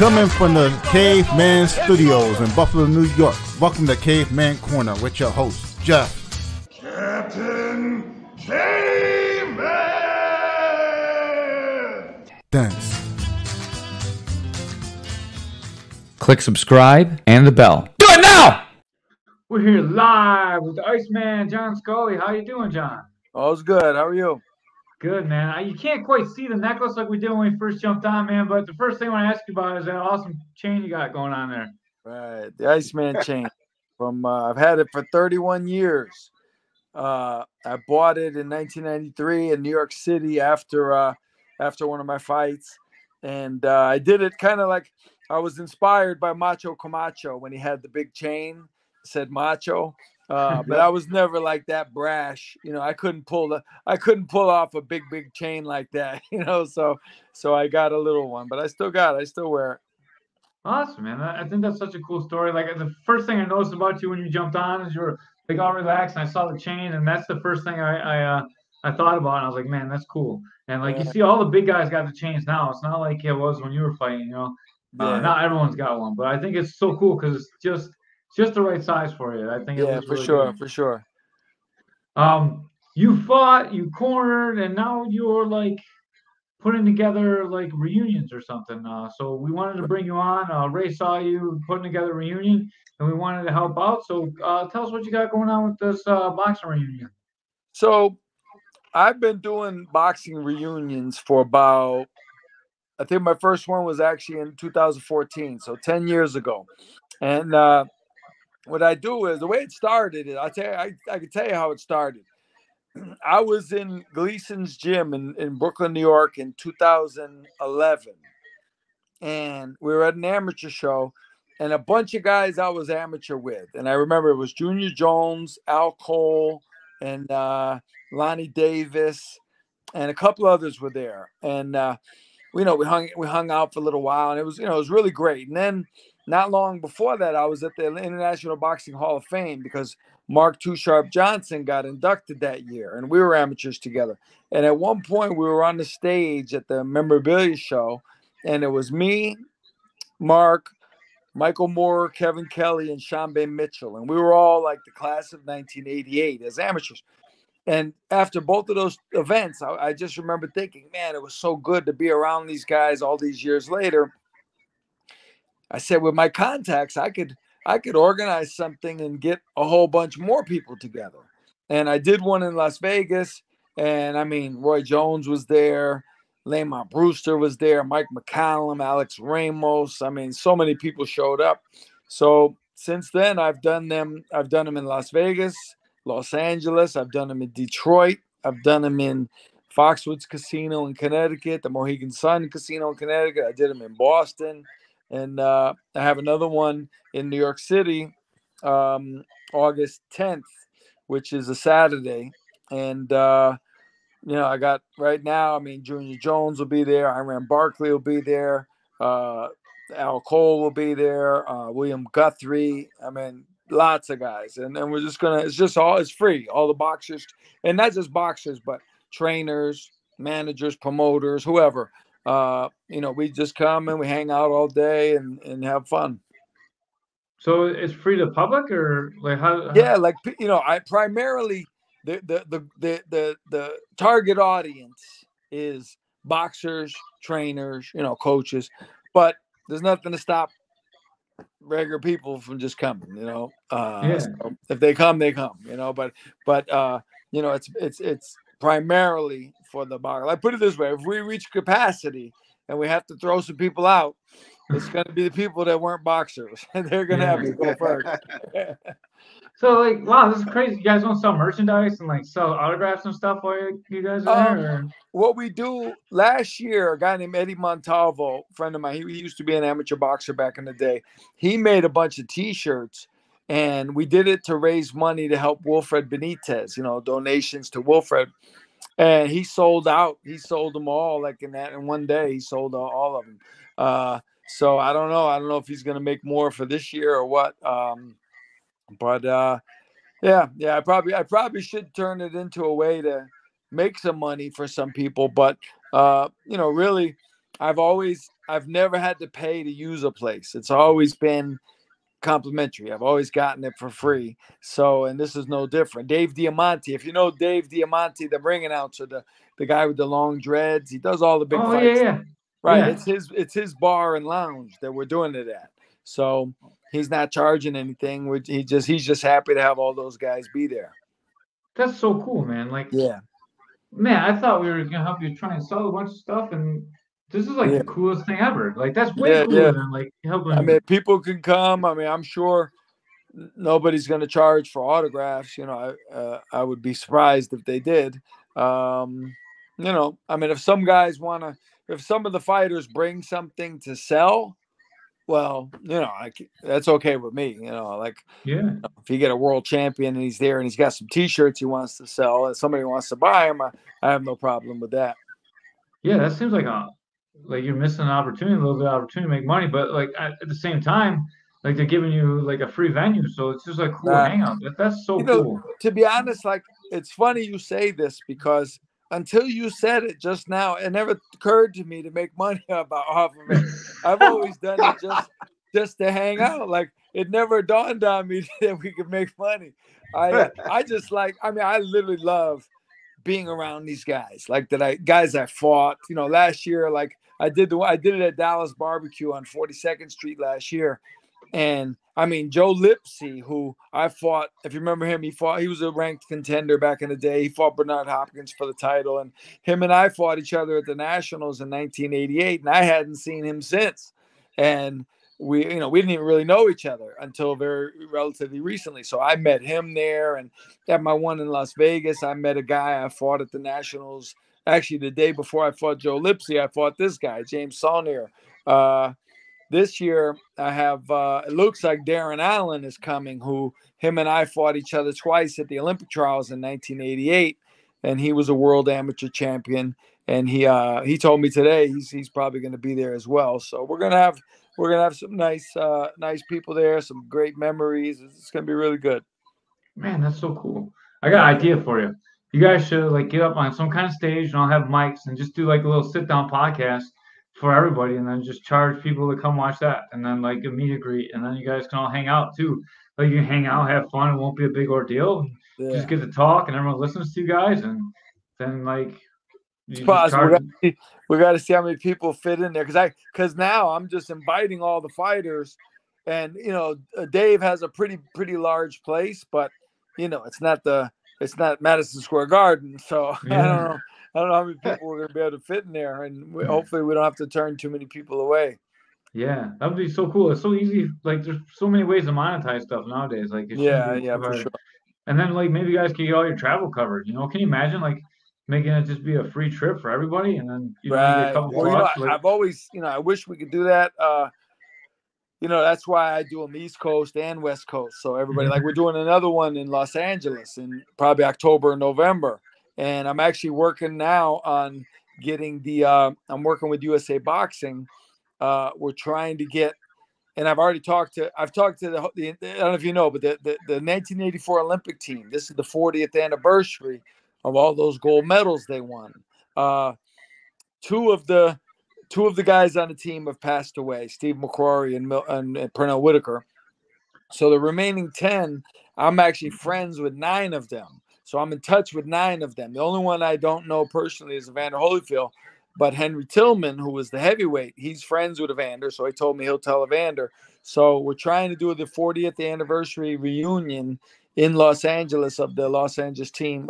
Coming from the Caveman Studios in Buffalo, New York. Welcome to Caveman Corner with your host, Jeff. Captain Caveman! Thanks. Click subscribe and the bell. Do it now! We're here live with the Iceman, John Scully. How you doing, John? All's good. How are you? Good, man. You can't quite see the necklace like we did when we first jumped on, man, but the first thing I want to ask you about is that awesome chain you got going on there. Right. The Iceman chain. I've had it for 31 years. I bought it in 1993 in New York City after one of my fights. And I did it kind of like I was inspired by Macho Camacho when he had the big chain, said Macho. But I was never like that brash, I couldn't pull off a big chain like that, so I got a little one, but I still wear it. Awesome, man. I think that's such a cool story. Like the first thing I noticed about you when you jumped on is you were like all relaxed, and I saw the chain, and that's the first thing I thought about, and I was like, man, that's cool. And like you see all the big guys got the chains now. It's not like it was when you were fighting, Not everyone's got one, but I think it's so cool because it's just the right size for you. I think it looks really good. For sure. You fought, you cornered, and now you're like putting together like reunions or something. So we wanted to bring you on. Ray saw you putting together a reunion, and we wanted to help out. So tell us what you got going on with this boxing reunion. So I've been doing boxing reunions for about, I think my first one was actually in 2014, so 10 years ago. And what I do is the way it started is I can tell you how it started. I was in Gleason's gym in Brooklyn, New York in 2011. And we were at an amateur show and a bunch of guys I was amateur with. And I remember it was Junior Jones, Al Cole, and Lonnie Davis, and a couple others were there. And we hung out for a little while, and it was really great. And then not long before that, I was at the International Boxing Hall of Fame because Mark Too Sharp Johnson got inducted that year, and we were amateurs together. And at one point, we were on the stage at the memorabilia show, and it was me, Mark, Michael Moore, Kevin Kelly, and Shambe Mitchell. And we were all like the class of 1988 as amateurs. And after both of those events, I just remember thinking, man, it was so good to be around these guys all these years later. I said, with my contacts, I could organize something and get a whole bunch more people together. And I did one in Las Vegas. And I mean, Roy Jones was there. Lamont Brewster was there. Mike McCallum, Alex Ramos. I mean, so many people showed up. So since then, I've done them in Las Vegas, Los Angeles. I've done them in Detroit. I've done them in Foxwoods Casino in Connecticut, the Mohegan Sun Casino in Connecticut. I did them in Boston. And I have another one in New York City, August 10th, which is a Saturday. And, I got right now, Junior Jones will be there. Iran Barkley will be there. Al Cole will be there. William Guthrie. Lots of guys. And then we're just it's free. All the boxers, and not just boxers, but trainers, managers, promoters, whoever. We just come and we hang out all day and have fun. So it's free to the public, or like how? Yeah, I primarily the target audience is boxers, trainers, coaches, but there's nothing to stop regular people from just coming. So if they come, they come. But it's primarily for the box. I put it this way: if we reach capacity and we have to throw some people out, it's going to be the people that weren't boxers, and they're going to have to go first. So, wow, this is crazy. You guys don't sell merchandise and sell autographs and stuff while you guys are there? Or? What we do last year, a guy named Eddie Montalvo, a friend of mine, he used to be an amateur boxer back in the day. He made a bunch of T-shirts, and we did it to raise money to help Wilfred Benitez, donations to Wilfred. And he sold out. He sold them all in one day. He sold all of them. So I don't know. I don't know if he's going to make more for this year or what. I probably should turn it into a way to make some money for some people. But really, I've always I've never had to pay to use a place. It's always been complimentary. I've always gotten it for free. So, and this is no different. Dave Diamante, if you know Dave Diamante, the ring announcer, the guy with the long dreads, he does all the big Oh fights. yeah. Right. Yeah. It's his bar and lounge that we're doing it at. So he's not charging anything. He's just happy to have all those guys be there. That's so cool, man. Like, Yeah. man, I thought we were gonna help you try and sell a bunch of stuff, and this is like Yeah. the coolest thing ever. Like, that's way Yeah. cooler Yeah. than like I helping. mean, people can come. I mean, I'm sure nobody's going to charge for autographs. You know, I would be surprised if they did. You know, I mean, if some guys want to, if some of the fighters bring something to sell, well, you know, that's okay with me. You know, like Yeah. if you get a world champion and he's there and he's got some T-shirts he wants to sell and somebody wants to buy them, I have no problem with that. Yeah, that seems like you're missing an opportunity, a little bit of opportunity to make money, but like at the same time, like they're giving you like a free venue, so it's just like cool hangout. That's so You know, cool. to be honest, like it's funny you say this because until you said it just now, it never occurred to me to make money off of it. I've always done it just to hang out. Like it never dawned on me that we could make money. I just like, I mean, I literally love being around these guys, like guys I fought. You know, last year, like I did it at Dallas Barbecue on 42nd Street last year. And I mean, Joe Lipsy, who I fought, if you remember him, he was a ranked contender back in the day. He fought Bernard Hopkins for the title, and him and I fought each other at the Nationals in 1988, and I hadn't seen him since. And we didn't even really know each other until very relatively recently. So I met him there, and at my one in Las Vegas, I met a guy I fought at the Nationals. Actually, the day before I fought Joe Lipsy, I fought this guy, James Saunier. This year, I have, it looks like Darren Allen is coming, who him and I fought each other twice at the Olympic trials in 1988. And he was a world amateur champion. And he told me today he's probably going to be there as well. So we're going to have some nice people there, some great memories. It's going to be really good. Man, that's so cool. I got an idea for you. You guys should like get up on some kind of stage and I'll have mics and just do like a little sit down podcast for everybody and then just charge people to come watch that and then like a meet and greet and then you guys can all hang out too. Like you can hang out, have fun, it won't be a big ordeal. Yeah. Just get to talk and everyone listens to you guys and then like it's possible. We got to see how many people fit in there because now I'm just inviting all the fighters, and you know Dave has a pretty large place, but you know it's not Madison Square Garden, so yeah. I don't know how many people we're going to be able to fit in there, and hopefully we don't have to turn too many people away. Yeah, that would be so cool. It's so easy. Like, there's so many ways to monetize stuff nowadays. Like, for sure. And then, like, maybe you guys can get all your travel covered. You know, can you imagine like making it just be a free trip for everybody, and then you get a couple bucks? You know, I've always, I wish we could do that. You know, that's why I do them East Coast and West Coast. So everybody, like, we're doing another one in Los Angeles in probably October or November. And I'm actually working now on getting I'm working with USA Boxing. We're trying to get, and I've talked to I don't know if you know, but the 1984 Olympic team, this is the 40th anniversary of all those gold medals they won. Two of the guys on the team have passed away, Steve McCrory and Pernell Whitaker. So the remaining 10, I'm actually friends with 9 of them. So I'm in touch with 9 of them. The only one I don't know personally is Evander Holyfield, but Henry Tillman, who was the heavyweight, he's friends with Evander. So he told me he'll tell Evander. So we're trying to do the 40th anniversary reunion in Los Angeles of the Los Angeles team.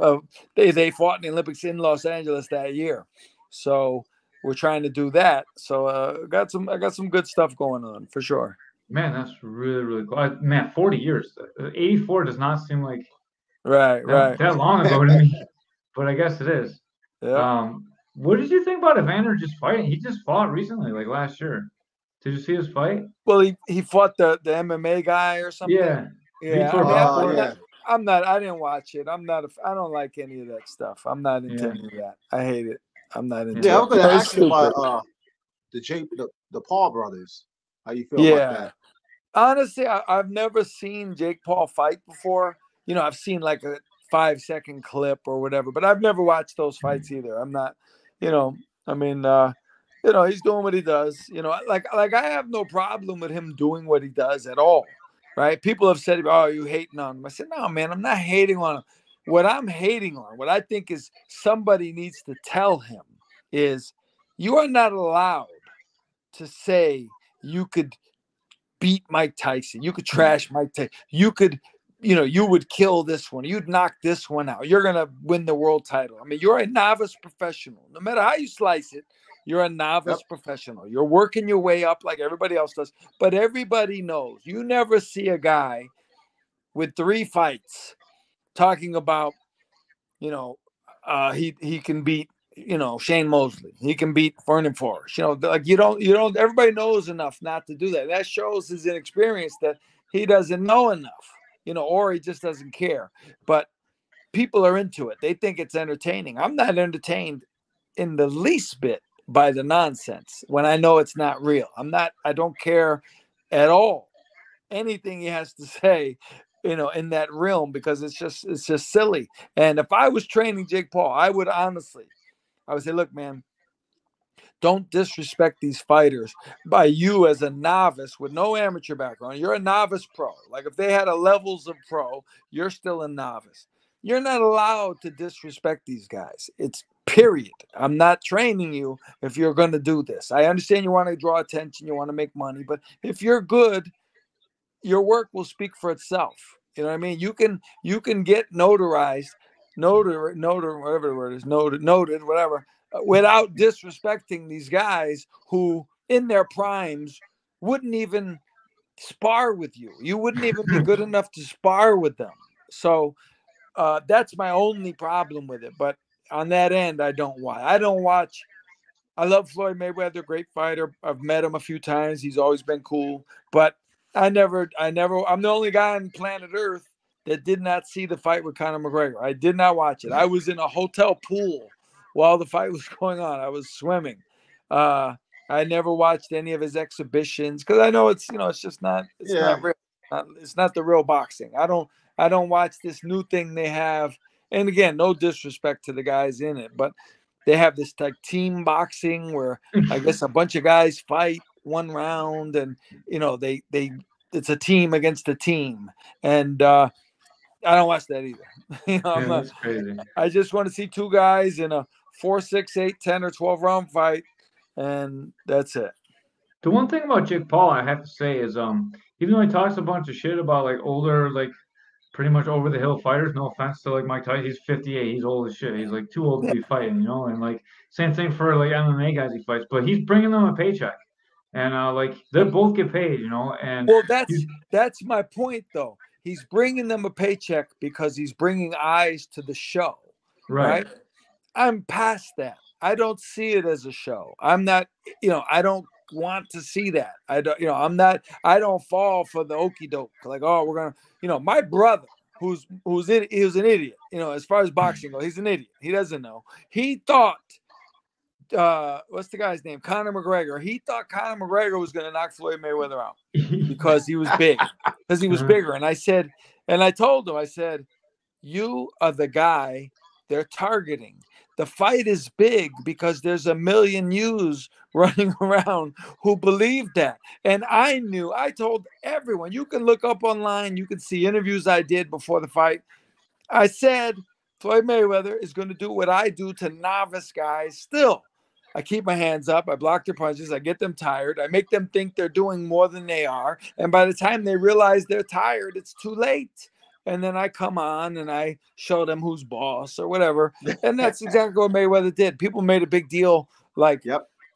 They fought in the Olympics in Los Angeles that year. So we're trying to do that. So I got some good stuff going on for sure. Man, that's really, really cool. Man, 40 years. 84 does not seem like that long ago to me, but I guess it is. Yeah. What did you think about Evander just fighting? He just fought recently, like last year. Did you see his fight? Well, he fought the MMA guy or something. Yeah. Yeah. I didn't watch it. I don't like any of that stuff. I'm not into any of that. I hate it. I'm not into it. Yeah, I was going to ask you about the Paul brothers. How you feel about that? Honestly, I've never seen Jake Paul fight before. You know, I've seen like a 5-second clip or whatever, but I've never watched those fights either. I'm not, I mean, he's doing what he does. Like I have no problem with him doing what he does at all. Right? People have said, "Oh, you hating on him?" I said, "No, man, I'm not hating on him. What I'm hating on, what I think is somebody needs to tell him is, you are not allowed to say you could beat Mike Tyson, you could trash Mike Tyson, you could." You would kill this one. You'd knock this one out. You're going to win the world title. I mean, you're a novice professional. No matter how you slice it, you're a novice professional. You're working your way up like everybody else does. But everybody knows. You never see a guy with 3 fights talking about, he can beat, Shane Mosley. He can beat Vernon Forrest. Like you don't, everybody knows enough not to do that. That shows his inexperience, that he doesn't know enough. Or he just doesn't care. But people are into it. They think it's entertaining. I'm not entertained in the least bit by the nonsense when I know it's not real. I don't care at all anything he has to say, in that realm, because it's just silly. And if I was training Jake Paul, I would say, look, man, don't disrespect these fighters by you as a novice with no amateur background. You're a novice pro. Like if they had a levels of pro, you're still a novice. You're not allowed to disrespect these guys. It's period. I'm not training you if you're going to do this. I understand you want to draw attention, you want to make money, but if you're good, your work will speak for itself. You know what I mean? You can get notarized, whatever the word is, noted, whatever, without disrespecting these guys who in their primes wouldn't even spar with you. You wouldn't even be good enough to spar with them. So that's my only problem with it. But on that end, I don't watch. I love Floyd Mayweather, great fighter. I've met him a few times. He's always been cool. But I'm the only guy on planet Earth that did not see the fight with Conor McGregor. I did not watch it. I was in a hotel pool while the fight was going on. I was swimming. I never watched any of his exhibitions because I know it's just not, not real. It's not the real boxing. I don't watch this new thing they have. And again, no disrespect to the guys in it, but they have this like team boxing where I guess a bunch of guys fight one round, and they it's a team against a team, and I don't watch that either. That's crazy. I just want to see 2 guys in a 4, 6, 8, 10, or 12 round fight, and that's it. The one thing about Jake Paul I have to say is, even though he talks a bunch of shit about like older, like pretty much over the hill fighters, no offense to like Mike Tyson, he's 58, he's old as shit. He's like too old to be fighting, and like same thing for like MMA guys he fights, but he's bringing them a paycheck. And like they both get paid, and well, that's my point though. He's bringing them a paycheck because he's bringing eyes to the show. Right? I'm past that. I don't see it as a show. I'm not, I don't want to see that. I don't, I don't fall for the okie doke. Like, oh, we're going to, my brother who's an idiot, as far as boxing goes, he's an idiot. He doesn't know. He thought, what's the guy's name? Conor McGregor. He thought Conor McGregor was going to knock Floyd Mayweather out because he was big, because he was bigger. And I told him, I said, you are the guy they're targeting. The fight is big because there's a million yous running around who believe that. And I told everyone, you can look up online, you can see interviews I did before the fight. I said, Floyd Mayweather is going to do what I do to novice guys still. I keep my hands up. I block their punches. I get them tired. I make them think they're doing more than they are. And by the time they realize they're tired, it's too late. And then I come on and I show them who's boss or whatever. And that's exactly what Mayweather did. People made a big deal like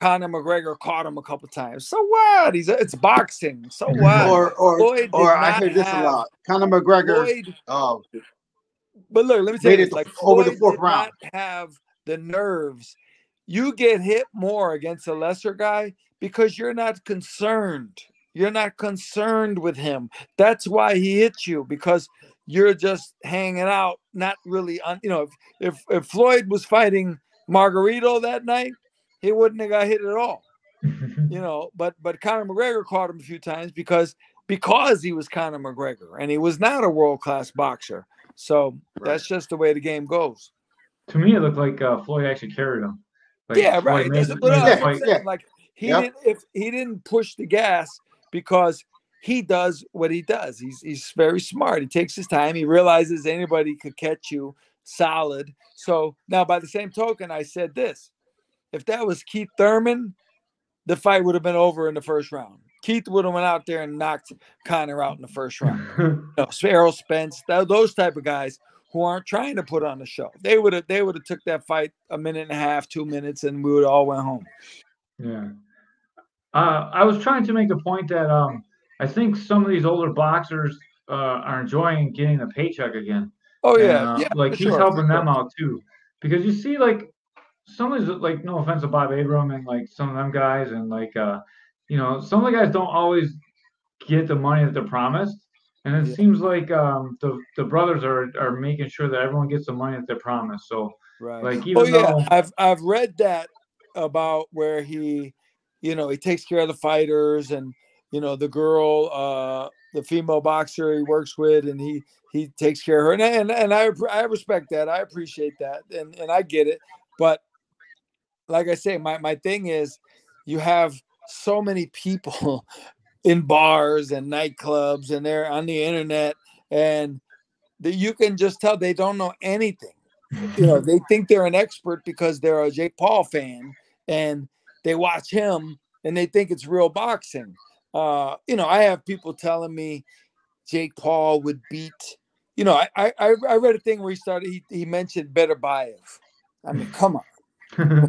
Conor McGregor caught him a couple times. So what? It's boxing. So what? Or I hear this a lot. Conor McGregor. But look, let me tell you this. Like over the Floyd 4th did round. not have the nerves. You get hit more against a lesser guy because you're not concerned. You're not concerned with him. That's why he hits you, because you're just hanging out, not really on. If Floyd was fighting Margarito that night, he wouldn't have got hit at all. But Conor McGregor caught him a few times because he was Conor McGregor and he was not a world-class boxer. So that's just the way the game goes. To me, it looked like Floyd actually carried him. Yeah, So right. made But made the that's what I'm fight. saying. Like Yep. if he didn't push the gas because he does what he does. He's very smart. He takes his time. He realizes anybody could catch you solid. So now, by the same token, I said this: if that was Keith Thurman, the fight would have been over in the first round. Keith would have went out there and knocked Connor out in the first round. Errol Spence, those type of guys who aren't trying to put on a show. They would have took that fight a minute and a half, 2 minutes, and we would all went home. Yeah. I was trying to make the point that I think some of these older boxers are enjoying getting a paycheck again, Oh and yeah, like for he's sure. helping them out too, because you see like some of these, like, no offense to Bob Abram and like some of them guys, and like some of the guys don't always get the money that they're promised, and it Yeah. seems like the brothers are making sure that everyone gets the money that they're promised. So Right. like Oh even yeah, though I've read that about where he takes care of the fighters and the girl, the female boxer he works with, and he takes care of her, and I respect that. I appreciate that, and I get it. But like I say, my thing is, you have so many people in bars and nightclubs, and they're on the internet, and that you can just tell they don't know anything. They think they're an expert because they're a Jake Paul fan and they watch him and they think it's real boxing. I have people telling me Jake Paul would beat. I read a thing where he mentioned Beterbiev. I mean, come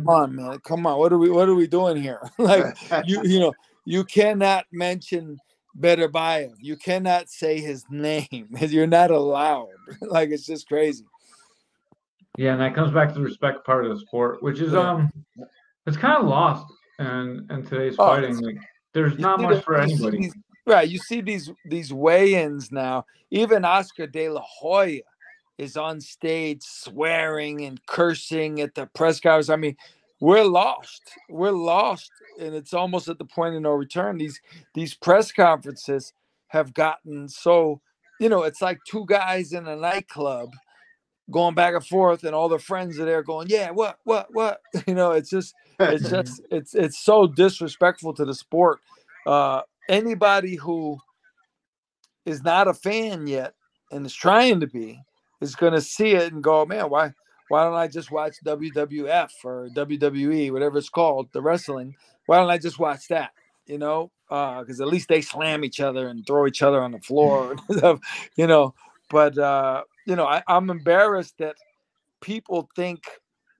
on, man, come on. What are we doing here? Like you cannot mention Beterbiev. You cannot say his name. You're not allowed. Like it's just crazy. yeah, and that comes back to the respect part of the sport, which is Yeah. it's kind of lost in today's Oh, fighting. Like there's you not see much for you see anybody. these right. You see these weigh-ins now. Even Oscar De La Hoya is on stage swearing and cursing at the press conference. I mean, we're lost. We're lost, and it's almost at the point of no return. These press conferences have gotten so it's like two guys in a nightclub going back and forth, and all their friends are there going, yeah, what? It's just it's so disrespectful to the sport. Anybody who is not a fan yet and is trying to be is going to see it and go, man, why don't I just watch WWF or WWE, whatever it's called, the wrestling? Why don't I just watch that? Because at least they slam each other and throw each other on the floor and stuff, But I'm embarrassed that people think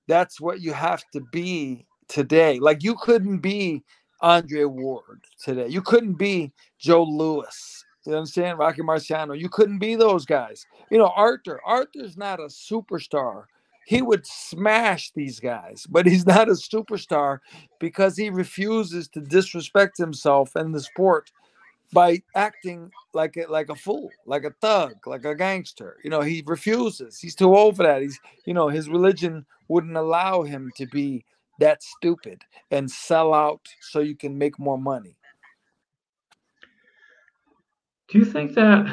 that's what you have to be today. Like you couldn't be Andre Ward today. You couldn't be Joe Louis. You understand? Rocky Marciano. You couldn't be those guys. Arthur. Arthur's not a superstar. He would smash these guys, but he's not a superstar because he refuses to disrespect himself and the sport by acting like a fool, like a thug, like a gangster. He refuses. He's too old for that. His religion wouldn't allow him to be that stupid and sell out so you can make more money. Do you think that?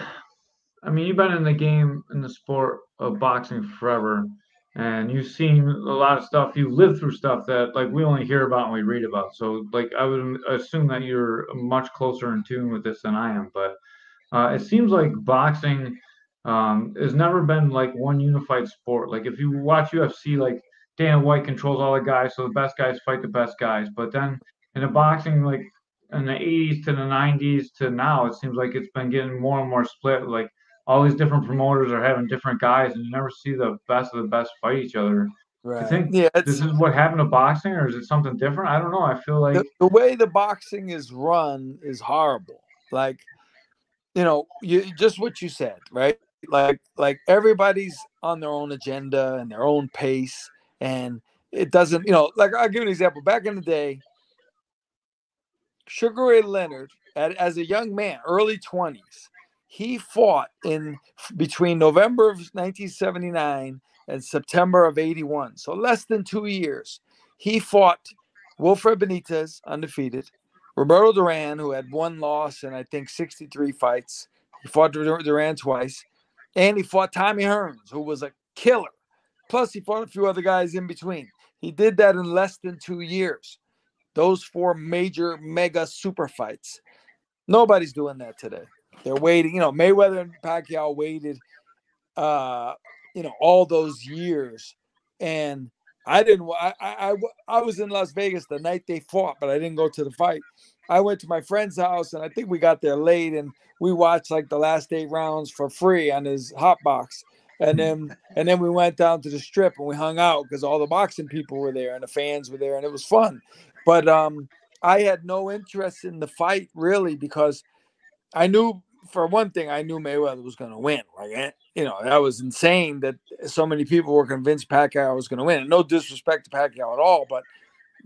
I mean, you've been in the game in the sport of boxing forever, and you've seen a lot of stuff. You've lived through stuff that like we only hear about and we read about. So like I would assume that you're much closer in tune with this than I am. But it seems like boxing has never been like one unified sport. Like if you watch UFC, like Dana White controls all the guys, so the best guys fight the best guys. But then in the boxing, like in the 80s to the 90s to now, it seems like it's been getting more and more split. Like all these different promoters are having different guys, and you never see the best of the best fight each other. Do you Right. think Yeah. this is what happened to boxing, or is it something different? I don't know. I feel like The way the boxing is run is horrible. Like, you just what you said, right? Like everybody's on their own agenda and their own pace, and it doesn't, like I'll give you an example. Back in the day, Sugar Ray Leonard, as a young man, early 20s, he fought in between November of 1979 and September of 81. So less than 2 years. He fought Wilfred Benitez, undefeated, Roberto Duran, who had one loss in, I think, 63 fights. He fought Duran twice. And he fought Tommy Hearns, who was a killer. Plus, he fought a few other guys in between. He did that in less than 2 years. Those 4 major mega super fights. Nobody's doing that today. They're waiting. Mayweather and Pacquiao waited, all those years. And I didn't. I was in Las Vegas the night they fought, but I didn't go to the fight. I went to my friend's house, and I think we got there late, and we watched like the last 8 rounds for free on his hot box. And then we went down to the strip and we hung out because all the boxing people were there and the fans were there, and it was fun. But I had no interest in the fight really because I knew, for one thing, I knew Mayweather was going to win. Like, that was insane that so many people were convinced Pacquiao was going to win. And no disrespect to Pacquiao at all, but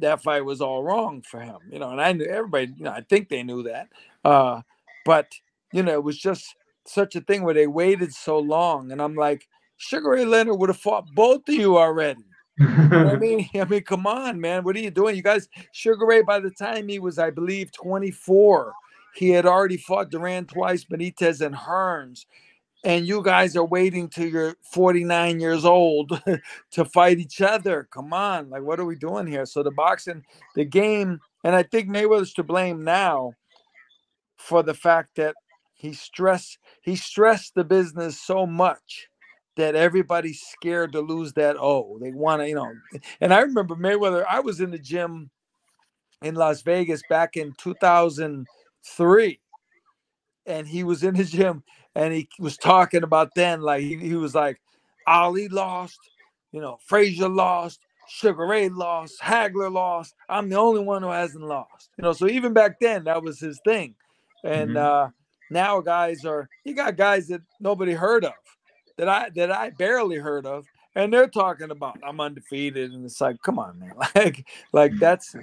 that fight was all wrong for him. And I knew everybody. I think they knew that. But it was just such a thing where they waited so long, and I'm like, Sugar Ray Leonard would have fought both of you already. You know what I mean? Come on, man. What are you doing? You guys, Sugar Ray, by the time he was, I believe, 24, he had already fought Duran twice, Benitez and Hearns. And you guys are waiting till you're 49 years old to fight each other. Come on. Like, what are we doing here? So the boxing, the game, and I think Mayweather's to blame now for the fact that he stressed the business so much that everybody's scared to lose that. Oh, they want to, And I remember Mayweather, I was in the gym in Las Vegas back in 2003, and he was in the gym and he was talking about then, like he was like, Ali lost, Frazier lost, Sugar Ray lost, Hagler lost. I'm the only one who hasn't lost. So even back then that was his thing. And now you got guys that nobody heard of, that I barely heard of, and they're talking about I'm undefeated, and it's like, come on, man, like that's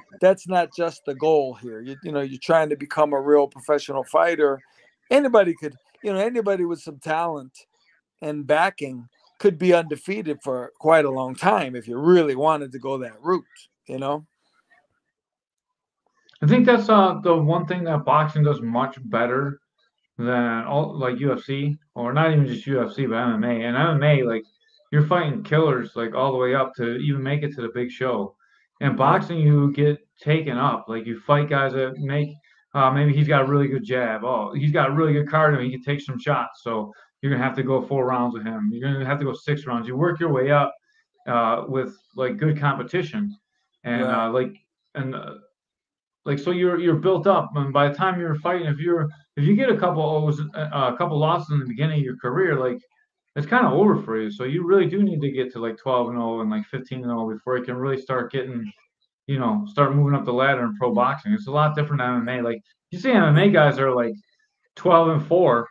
not just the goal here. You're trying to become a real professional fighter. Anybody could, anybody with some talent and backing could be undefeated for quite a long time if you really wanted to go that route. I think that's the one thing that boxing does much better than all, like UFC, or not even just UFC, but MMA. And MMA, like, you're fighting killers like all the way up to even make it to the big show. And boxing, you get taken up. Like, you fight guys that make maybe he's got a really good jab. Oh, he's got a really good cardio. He can take some shots. So you're gonna have to go 4 rounds with him. You're gonna have to go 6 rounds. You work your way up with like good competition, and so you're built up, and by the time you're fighting, if you get a couple losses in the beginning of your career, like, it's kind of over for you. So you really do need to get to like 12-0 and like 15-0 before you can really start getting, start moving up the ladder in pro boxing. It's a lot different than MMA. Like, you see MMA guys are like 12-4 or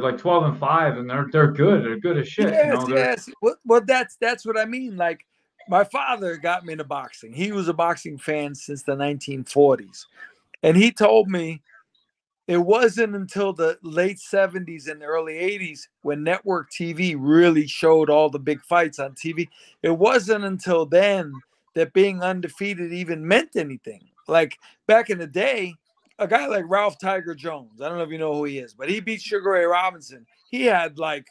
like 12-5, and they're good. They're good as shit. Yes. Well, that's what I mean. Like, my father got me into boxing. He was a boxing fan since the 1940s. And he told me it wasn't until the late 70s and the early 80s when network TV really showed all the big fights on TV. It wasn't until then that being undefeated even meant anything. Like, back in the day, a guy like Ralph Tiger Jones, I don't know if you know who he is, but he beat Sugar Ray Robinson. He had like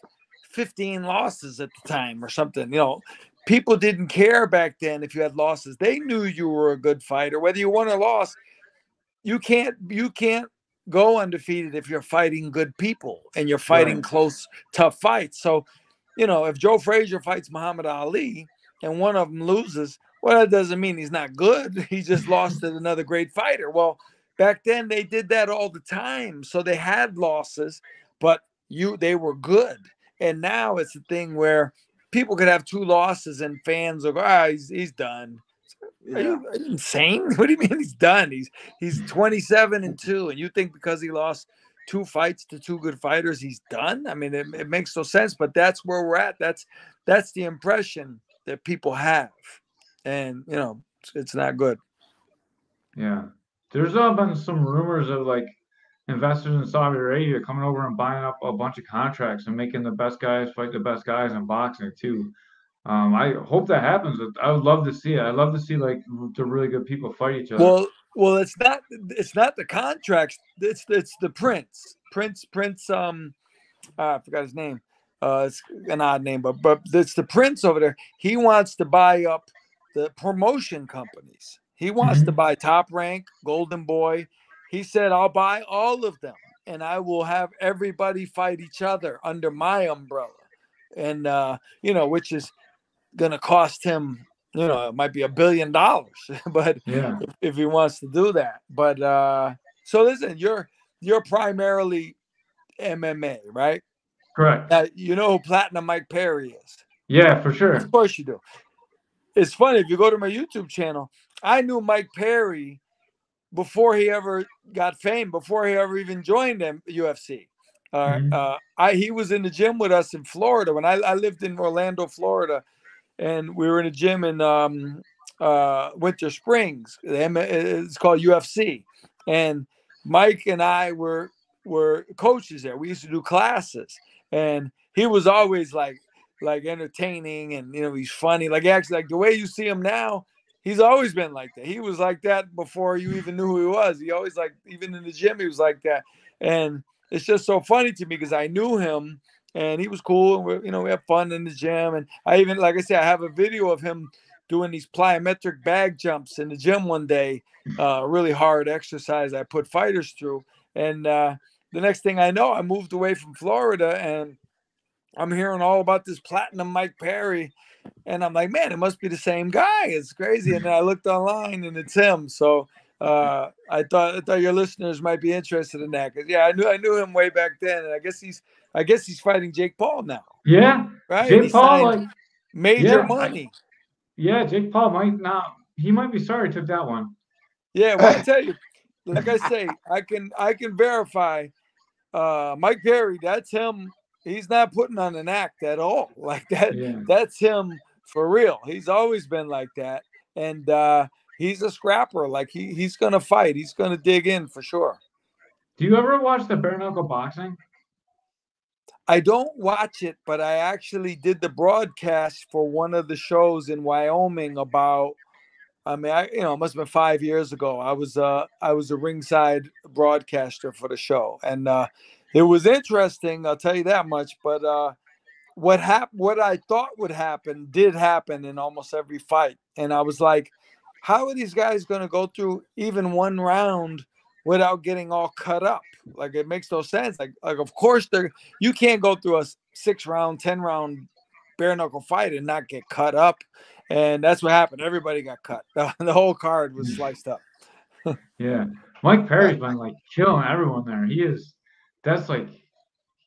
15 losses at the time or something. People didn't care back then if you had losses. They knew you were a good fighter. Whether you won or lost, you can't go undefeated if you're fighting good people and you're fighting close, tough fights. So, if Joe Frazier fights Muhammad Ali and one of them loses, well, that doesn't mean he's not good. He just lost to another great fighter. Well, back then they did that all the time. So they had losses, but they were good. And now it's a thing where people could have 2 losses and fans will go, he's done. Are you insane? What do you mean he's done? He's 27-2, and you think because he lost 2 fights to 2 good fighters, he's done? I mean, it makes no sense, but that's where we're at. That's the impression that people have. And, it's not good. Yeah. There's been some rumors of like investors in Saudi Arabia coming over and buying up a bunch of contracts and making the best guys fight the best guys in boxing too. I hope that happens. I would love to see it. I'd love to see like the really good people fight each other. Well, it's not the contracts. It's the Prince. I forgot his name. It's an odd name, but it's the Prince over there. He wants to buy up the promotion companies. He wants to buy Top Rank, Golden Boy. He said, I'll buy all of them and I will have everybody fight each other under my umbrella. And, which is going to cost him, it might be $1 billion, but Yeah. if he wants to do that. But so listen, you're primarily MMA, right? Correct. Now, you know who Platinum Mike Perry is. Yeah, for sure. Of course you do. It's funny, if you go to my YouTube channel, I knew Mike Perry before he ever got fame, before he ever even joined UFC. He was in the gym with us in Florida when I lived in Orlando, Florida, and we were in a gym in Winter Springs. It's called UFC, and Mike and I were coaches there. We used to do classes, and he was always like entertaining, and he's funny. Like actually, like the way you see him now, he's always been like that. He was like that before you even knew who he was. He always even in the gym, he was like that. And it's just so funny to me because I knew him and he was cool. And we have fun in the gym. And I even, like I said, I have a video of him doing these plyometric bag jumps in the gym one day, really hard exercise I put fighters through. And the next thing I know, I moved away from Florida and I'm hearing all about this Platinum Mike Perry. And I'm like, man, it must be the same guy. It's crazy. And then I looked online and it's him. So I thought your listeners might be interested in that. Cause I knew him way back then. And I guess he's fighting Jake Paul now. Yeah. Right. Jake Paul, major money. Jake Paul might be sorry he took that one. Yeah. Well, I tell you, like I say, I can verify Mike Perry, that's him. He's not putting on an act at all like that. Yeah. That's him for real. He's always been like that. And he's a scrapper. Like he's going to fight. He's going to dig in for sure. Do you ever watch the bare knuckle boxing? I don't watch it, but I actually did the broadcast for one of the shows in Wyoming about, it must have been 5 years ago. I was a ringside broadcaster for the show. And it was interesting, I'll tell you that much. But what I thought would happen did happen in almost every fight. And I was like, how are these guys going to go through even one round without getting all cut up? Like, it makes no sense. Like of course, you can't go through a 6-round, 10-round bare knuckle fight and not get cut up. And that's what happened. Everybody got cut. The whole card was sliced up. Yeah. Mike Perry's been like killing everyone there. He is. That's like,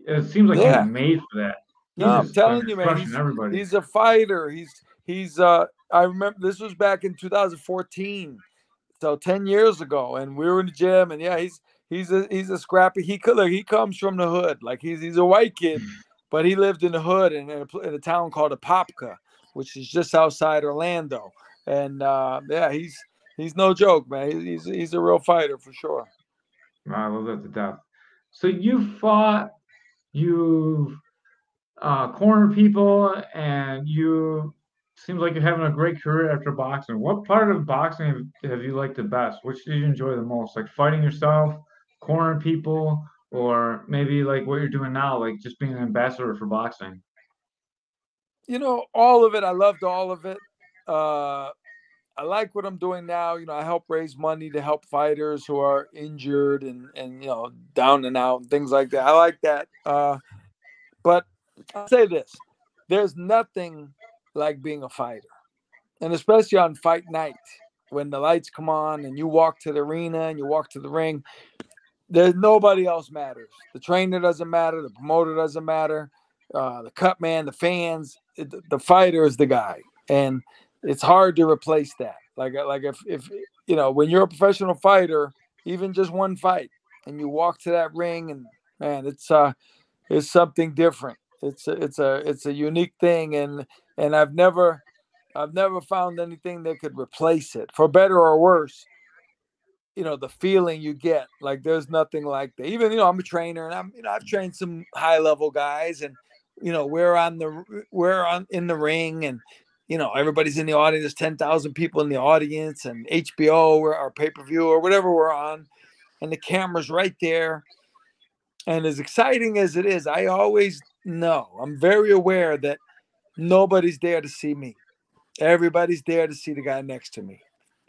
it seems like he's made for that. I'm telling you, man, he's a fighter. He's I remember this was back in 2014, so 10 years ago, and we were in the gym, and he's a scrappy. He comes from the hood, like he's a white kid, but he lived in the hood in a town called Apopka, which is just outside Orlando, and he's no joke, man. He's a real fighter for sure. I love that to death. So you've cornered people, and seems like you're having a great career after boxing. What part of boxing have you liked the best? Which did you enjoy the most? Like fighting yourself, cornering people, or maybe like what you're doing now, like just being an ambassador for boxing? All of it. I loved all of it. I like what I'm doing now. I help raise money to help fighters who are injured and down and out and things like that. I like that. But I'll say this. There's nothing like being a fighter. And especially on fight night, when the lights come on and you walk to the arena and you walk to the ring, there's nobody else matters. The trainer doesn't matter. The promoter doesn't matter. The cut man, the fans, the fighter is the guy. And it's hard to replace that. Like if when you're a professional fighter, even just one fight, and you walk to that ring, and man, it's something different. It's a unique thing, and I've never found anything that could replace it, for better or worse. The feeling you get, like there's nothing like that. Even I'm a trainer, and I've trained some high level guys, and we're in the ring, and everybody's in the audience. There's 10,000 people in the audience, and HBO or our pay-per-view or whatever we're on, and the camera's right there. And as exciting as it is, I always know, I'm very aware that nobody's there to see me. Everybody's there to see the guy next to me,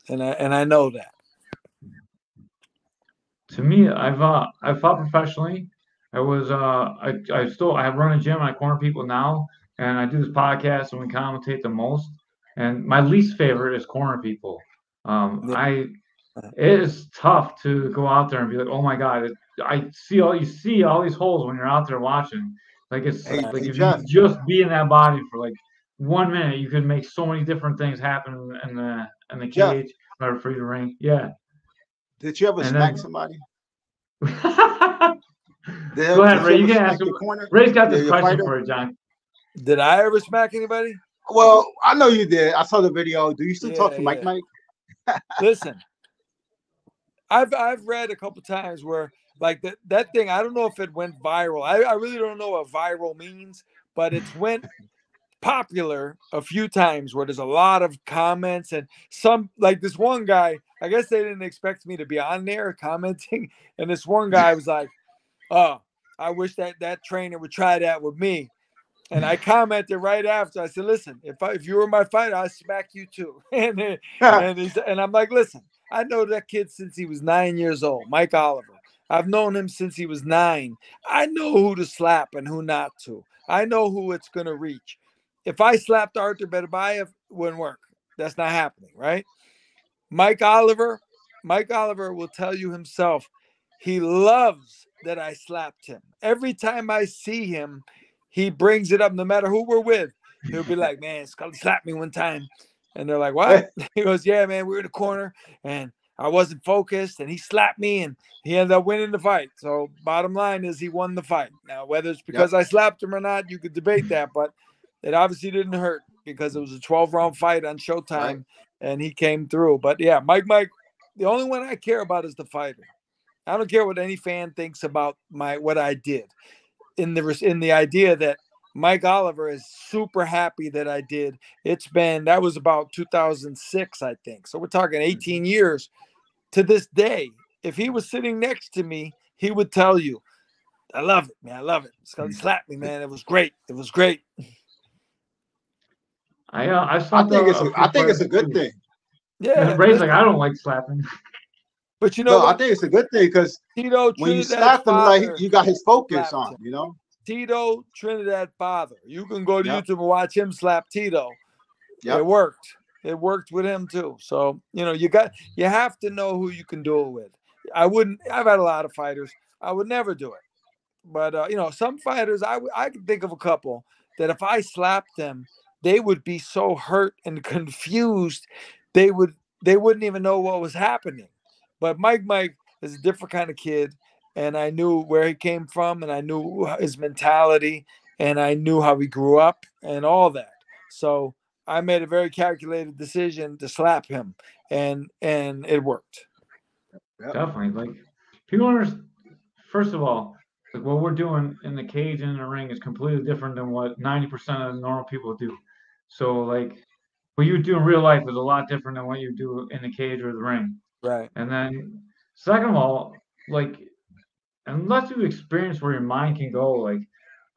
and I know that. To me, I've fought professionally. I run a gym and I corner people now, and I do this podcast and we commentate the most. And my least favorite is corner people. Yeah. It is tough to go out there and be like, oh my god, you see all these holes when you're out there watching. Like it's Hey, like hey, if you Jeff, just be in that body for like 1 minute, you could make so many different things happen in the Jeff, cage or for the ring. Yeah, did you ever and smack then. somebody? Go ahead, Did you Ray. You ever can smack ask him. your corner? Ray's got this Your question fighter? for you, John. Did I ever smack anybody? Well, I know you did. I saw the video. Do you still talk Yeah, to Mike? Listen, I've read a couple times where like that thing. I don't know if it went viral. I really don't know what viral means, but it's went popular a few times where there's a lot of comments and some like this one guy. I guess they didn't expect me to be on there commenting, and this one guy was like, "Oh, I wish that trainer would try that with me." And I commented right after. I said, "Listen, if you were my fighter, I'd smack you too." And I'm like, "Listen, I know that kid since he was 9 years old, Mike Oliver. I've known him since he was 9. I know who to slap and who not to. I know who it's gonna reach. If I slapped Arthur Beterbiev, it wouldn't work. That's not happening, right? Mike Oliver, Mike Oliver will tell you himself. He loves that I slapped him. Every time I see him, he brings it up, no matter who we're with. He'll be like, "Man, Scully slapped me one time." And they're like, "What?" He goes, "Yeah, man, we were in the corner and I wasn't focused and he slapped me and he ended up winning the fight." So bottom line is he won the fight. Now, whether it's because I slapped him or not, you could debate that, but it obviously didn't hurt because it was a 12-round fight on Showtime and he came through. But yeah, Mike, the only one I care about is the fighter. I don't care what any fan thinks about what I did. In the idea that Mike Oliver is super happy that I did. That was about 2006, I think. So we're talking 18 years to this day. If he was sitting next to me, he would tell you, "I love it, man. I love it. Scully slapped me, man. It was great. It was great." I think it's a good thing. Yeah. Ray's like, I don't like slapping. But you know what? I think it's a good thing because Tito when you Trinidad's slap him, like you got his focus on, him. Tito Trinidad father. You can go to YouTube and watch him slap Tito. It worked. It worked with him too. So you have to know who you can do it with. I've had a lot of fighters. I would never do it. But some fighters, I can think of a couple that if I slapped them, they would be so hurt and confused, they wouldn't even know what was happening. But Mike is a different kind of kid, and I knew where he came from, and I knew his mentality, and I knew how he grew up, and all that. So I made a very calculated decision to slap him, and it worked. Definitely, like people understand. First of all, like what we're doing in the cage and in the ring is completely different than what 90% of normal people do. So like what you do in real life is a lot different than what you do in the cage or the ring. Right. And then second of all, like unless you experience where your mind can go, like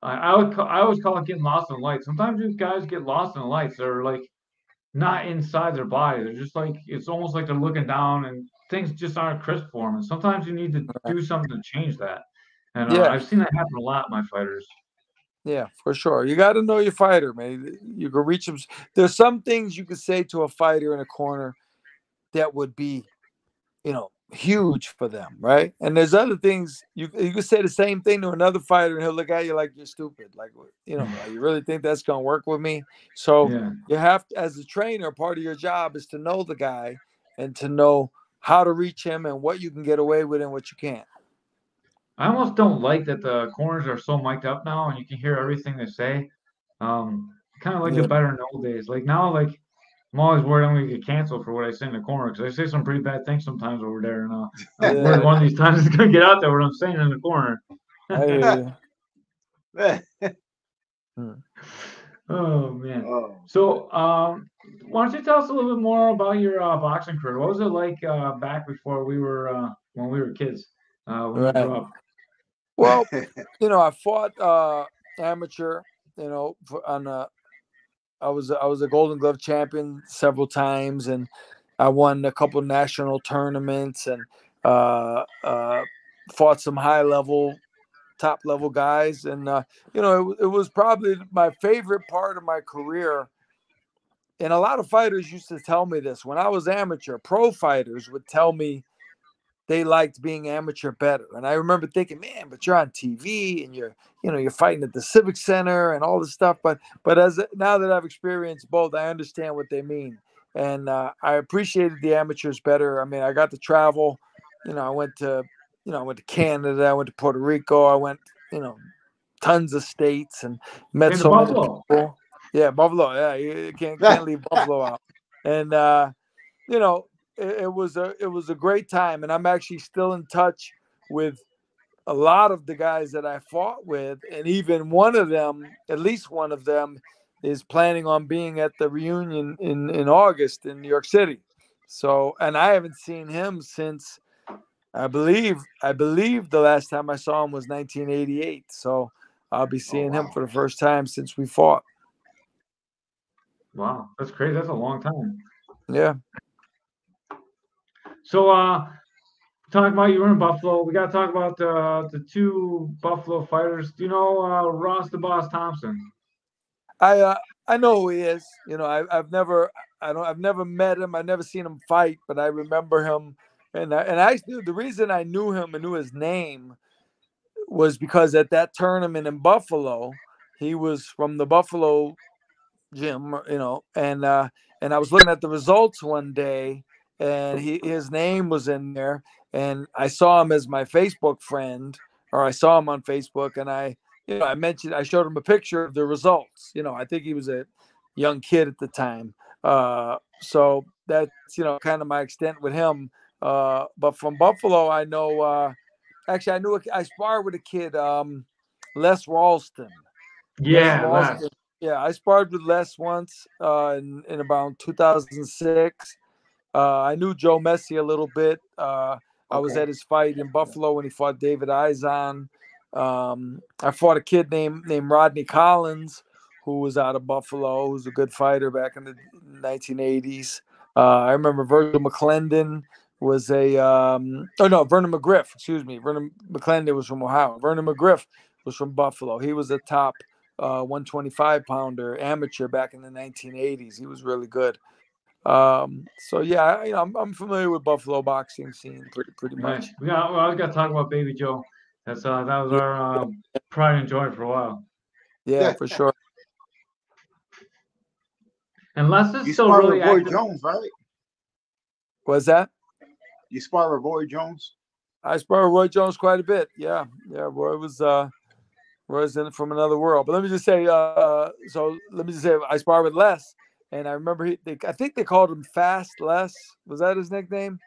I always call it getting lost in the lights. Sometimes these guys get lost in the lights. They're like not inside their body. They're just like it's almost like they're looking down and things just aren't crisp for them. And sometimes you need to do something to change that. And I've seen that happen a lot in my fighters. Yeah, for sure. You got to know your fighter, man. You can reach them. There's some things you could say to a fighter in a corner that would be, huge for them, right? And there's other things you could say the same thing to another fighter, and he'll look at you like you're stupid. Like, you really think that's gonna work with me? So you have to, as a trainer, part of your job is to know the guy and to know how to reach him and what you can get away with and what you can't. I almost don't like that the corners are so mic'd up now and you can hear everything they say. Kind of like the better in the old days. Like now, like I'm always worried I'm gonna get canceled for what I say in the corner because I say some pretty bad things sometimes over there, and I'm worried one of these times it's gonna get out there what I'm saying in the corner. I hear you. Oh man. So why don't you tell us a little bit more about your boxing career? What was it like back before we were when we were kids? When you grew up? Well, I fought amateur, on I was a Golden Glove champion several times, and I won a couple national tournaments, and fought some top level guys, and it was probably my favorite part of my career. And a lot of fighters used to tell me this when I was amateur. Pro fighters would tell me they liked being amateur better. And I remember thinking, man, but you're on TV and you're fighting at the Civic Center and all this stuff. But now that I've experienced both, I understand what they mean. And I appreciated the amateurs better. I mean, I got to travel. I went to Canada. I went to Puerto Rico. I went, tons of states and met so many people. Yeah, Buffalo. Yeah, you can't leave Buffalo out. And it was a great time, and I'm actually still in touch with a lot of the guys that I fought with, and even one of them, at least one of them, is planning on being at the reunion in August in New York City. So, and I haven't seen him since I believe the last time I saw him was 1988. So I'll be seeing him for the first time since we fought. Wow, that's crazy. That's a long time. Yeah. So, talking about you were in Buffalo, we got to talk about the two Buffalo fighters. Do you know Ross the Boss Thompson? I know who he is. I've never met him. I've never seen him fight, but I remember him. And actually, the reason I knew him and knew his name was because at that tournament in Buffalo, he was from the Buffalo gym, and I was looking at the results one day, and his name was in there, and I saw him as my Facebook friend, or I saw him on Facebook, and I showed him a picture of the results. I think he was a young kid at the time. So that's, kind of my extent with him. But from Buffalo, I know, actually, I sparred with a kid, Les Ralston. Yeah, Les. Yeah, I sparred with Les once in about 2006. I knew Joe Messi a little bit. I was at his fight in Buffalo when he fought David Izon. I fought a kid named Rodney Collins, who was out of Buffalo, who's a good fighter back in the 1980s. I remember Virgil McClendon was Vernon McGriff, excuse me. Vernon McClendon was from Ohio. Vernon McGriff was from Buffalo. He was a top 125 pounder amateur back in the 1980s. He was really good. So yeah, I'm familiar with Buffalo boxing scene pretty much. We always got to talk about Baby Joe. That was our pride and joy for a while. Yeah, for sure. And Les is still really active. Roy Jones, right? What's that? You spar with Roy Jones? I spar with Roy Jones quite a bit. Yeah. Roy was in it from another world. But let me just say, I sparred with Les, and I remember I think they called him Fast Les. Was that his nickname?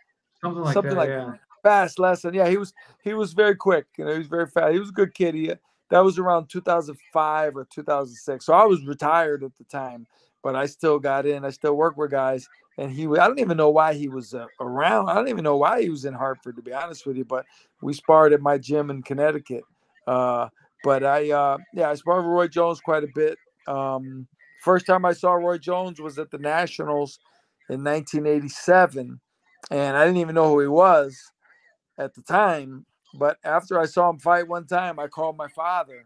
Something like that. Yeah. Fast Les, and yeah, he was very quick. He was very fast. He was a good kid. That was around 2005 or 2006. So I was retired at the time, but I still got in. I still work with guys, and I don't even know why he was around. I don't even know why he was in Hartford, to be honest with you. But we sparred at my gym in Connecticut. But I sparred with Roy Jones quite a bit. First time I saw Roy Jones was at the Nationals in 1987, and I didn't even know who he was at the time. But after I saw him fight one time, I called my father,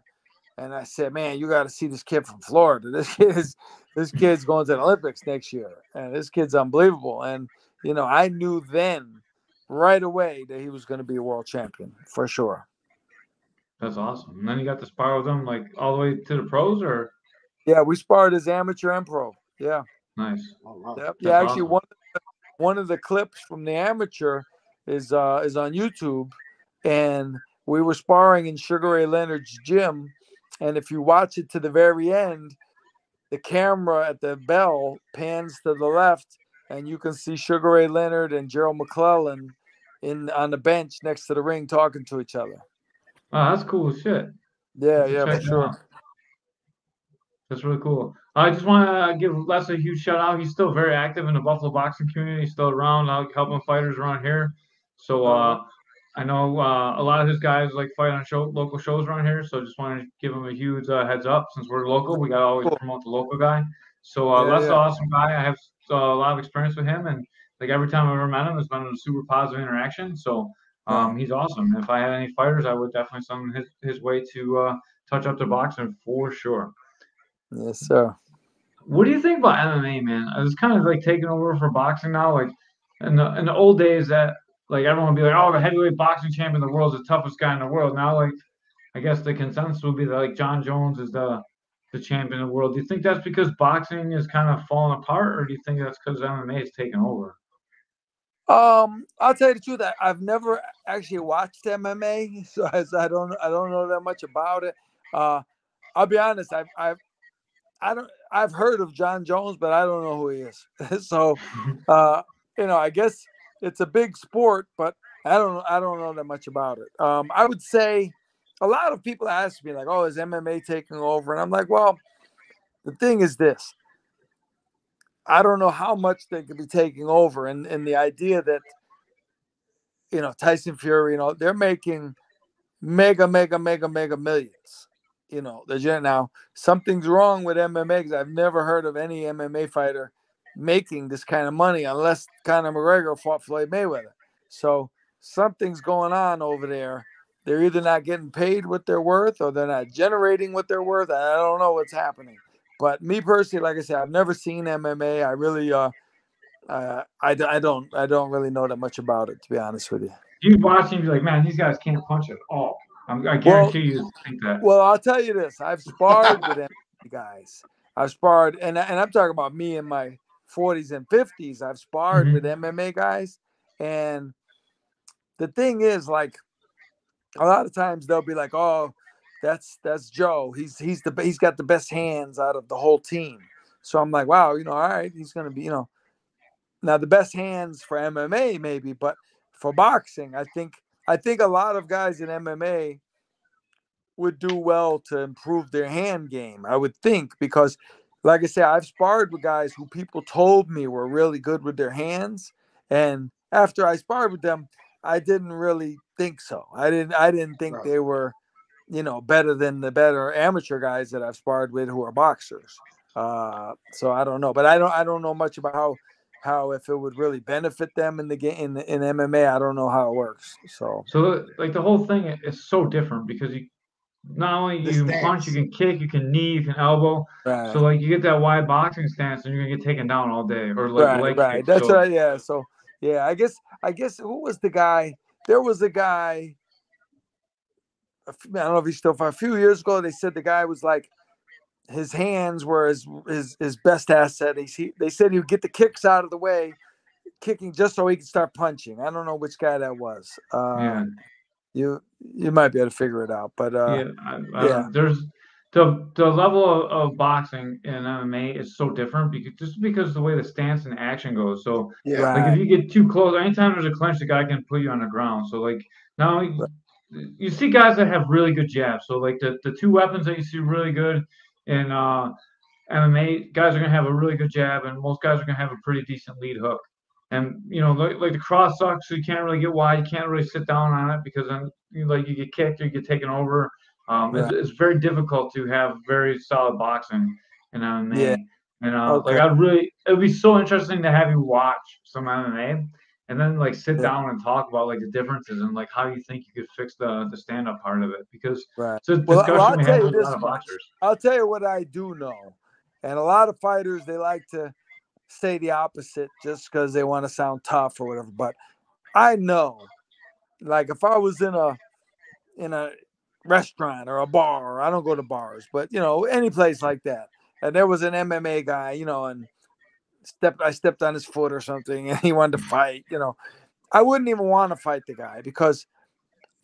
and I said, "Man, you got to see this kid from Florida. This kid's going to the Olympics next year, and this kid's unbelievable." And I knew then, right away, that he was going to be a world champion for sure. That's awesome. And then you got to spar with him like all the way to the pros, or? Yeah, we sparred as amateur and pro. Yeah. Nice. Oh, wow. Yeah, actually, awesome. One of the clips from the amateur is on YouTube, and we were sparring in Sugar Ray Leonard's gym. And if you watch it to the very end, the camera at the bell pans to the left, and you can see Sugar Ray Leonard and Gerald McClellan on the bench next to the ring talking to each other. Oh, that's cool as shit. Yeah, for sure. That's really cool. I just want to give Les a huge shout out. He's still very active in the Buffalo boxing community. He's still around, helping fighters around here. So I know a lot of his guys fight on local shows around here. So just want to give him a huge heads up. Since we're local, we got to always promote the local guy. So Les is an Yeah. awesome guy. I have a lot of experience with him, and like every time I've ever met him, it's been a super positive interaction. So Right. he's awesome. If I had any fighters, I would definitely send him his way to touch up to boxing for sure. Yes, sir. What do you think about MMA, man? It's kind of like taking over for boxing now. Like in the old days, that like everyone would be like, "Oh, the heavyweight boxing champion of the world is the toughest guy in the world." Now, like I guess the consensus would be that like John Jones is the champion of the world. Do you think that's because boxing is kind of falling apart, or do you think that's because MMA is taking over? I'll tell you the truth. I've never actually watched MMA, so I don't know that much about it. I'll be honest. I've heard of John Jones, but I don't know who he is. So, I guess it's a big sport, but I don't know that much about it. I would say a lot of people ask me like, "Oh, is MMA taking over?" And I'm like, "Well, the thing is this. I don't know how much they could be taking over, and the idea that Tyson Fury, they're making mega, mega, mega, mega millions. Now something's wrong with MMA because I've never heard of any MMA fighter making this kind of money unless Conor McGregor fought Floyd Mayweather. So something's going on over there. They're either not getting paid what they're worth or they're not generating what they're worth. I don't know what's happening. But me personally, like I said, I've never seen MMA. I really, I don't really know that much about it, to be honest with you. You watch him, you're like, man, these guys can't punch at all. I guarantee you think that. Well, I'll tell you this: I've sparred with MMA guys. I've sparred, and I'm talking about me in my 40s and 50s. I've sparred with MMA guys, and the thing is, like, a lot of times they'll be like, "Oh, that's Joe. He's got the best hands out of the whole team." So I'm like, "Wow, all right, he's gonna be, now the best hands for MMA maybe, but for boxing, I think a lot of guys in MMA would do well to improve their hand game, I would think, because like I said, I've sparred with guys who people told me were really good with their hands. And after I sparred with them, I didn't really think so. I didn't think Right. they were, better than the better amateur guys that I've sparred with who are boxers. So I don't know, but I don't know much about how if it would really benefit them in the game in MMA. I don't know how it works. So like the whole thing is so different because you not only The you can punch, you stance. can kick, you can knee, you can elbow. So right. like you get that wide boxing stance and you're gonna get taken down all day or like Right, leg right. kicks. That's So right. Yeah. So yeah, I guess who was the guy? There was a guy. I don't know if he's still a few years ago. They said the guy was like his hands were his best asset. They said he would get the kicks out of the way, kicking just so he could start punching. I don't know which guy that was. yeah. You might be able to figure it out, but Yeah, I yeah, don't. There's the level of boxing in MMA is so different because the way the stance and action goes. So Yeah. like if right, you get too close, anytime there's a clinch, the guy can put you on the ground. So like now right, you see guys that have really good jabs. So like the two weapons that you see really good in MMA, guys are gonna have a really good jab, and most guys are gonna have a pretty decent lead hook. And like the cross sucks, so you can't really get wide. You can't really sit down on it because then you get kicked or you get taken over. right. It's very difficult to have very solid boxing in Yeah. MMA. And like Okay. it would be so interesting to have you watch some MMA and then like sit Yeah. down and talk about like the differences and like how you think you could fix the stand up part of it because Right. it's a Well, discussion I'll we tell have you with a lot this of much. boxers. I'll tell you what I do know. And a lot of fighters, they like to say the opposite just because they want to sound tough or whatever. But I know, like if I was in a restaurant or a bar, I don't go to bars, but any place like that, and there was an MMA guy, and I stepped on his foot or something, and he wanted to fight, I wouldn't even want to fight the guy because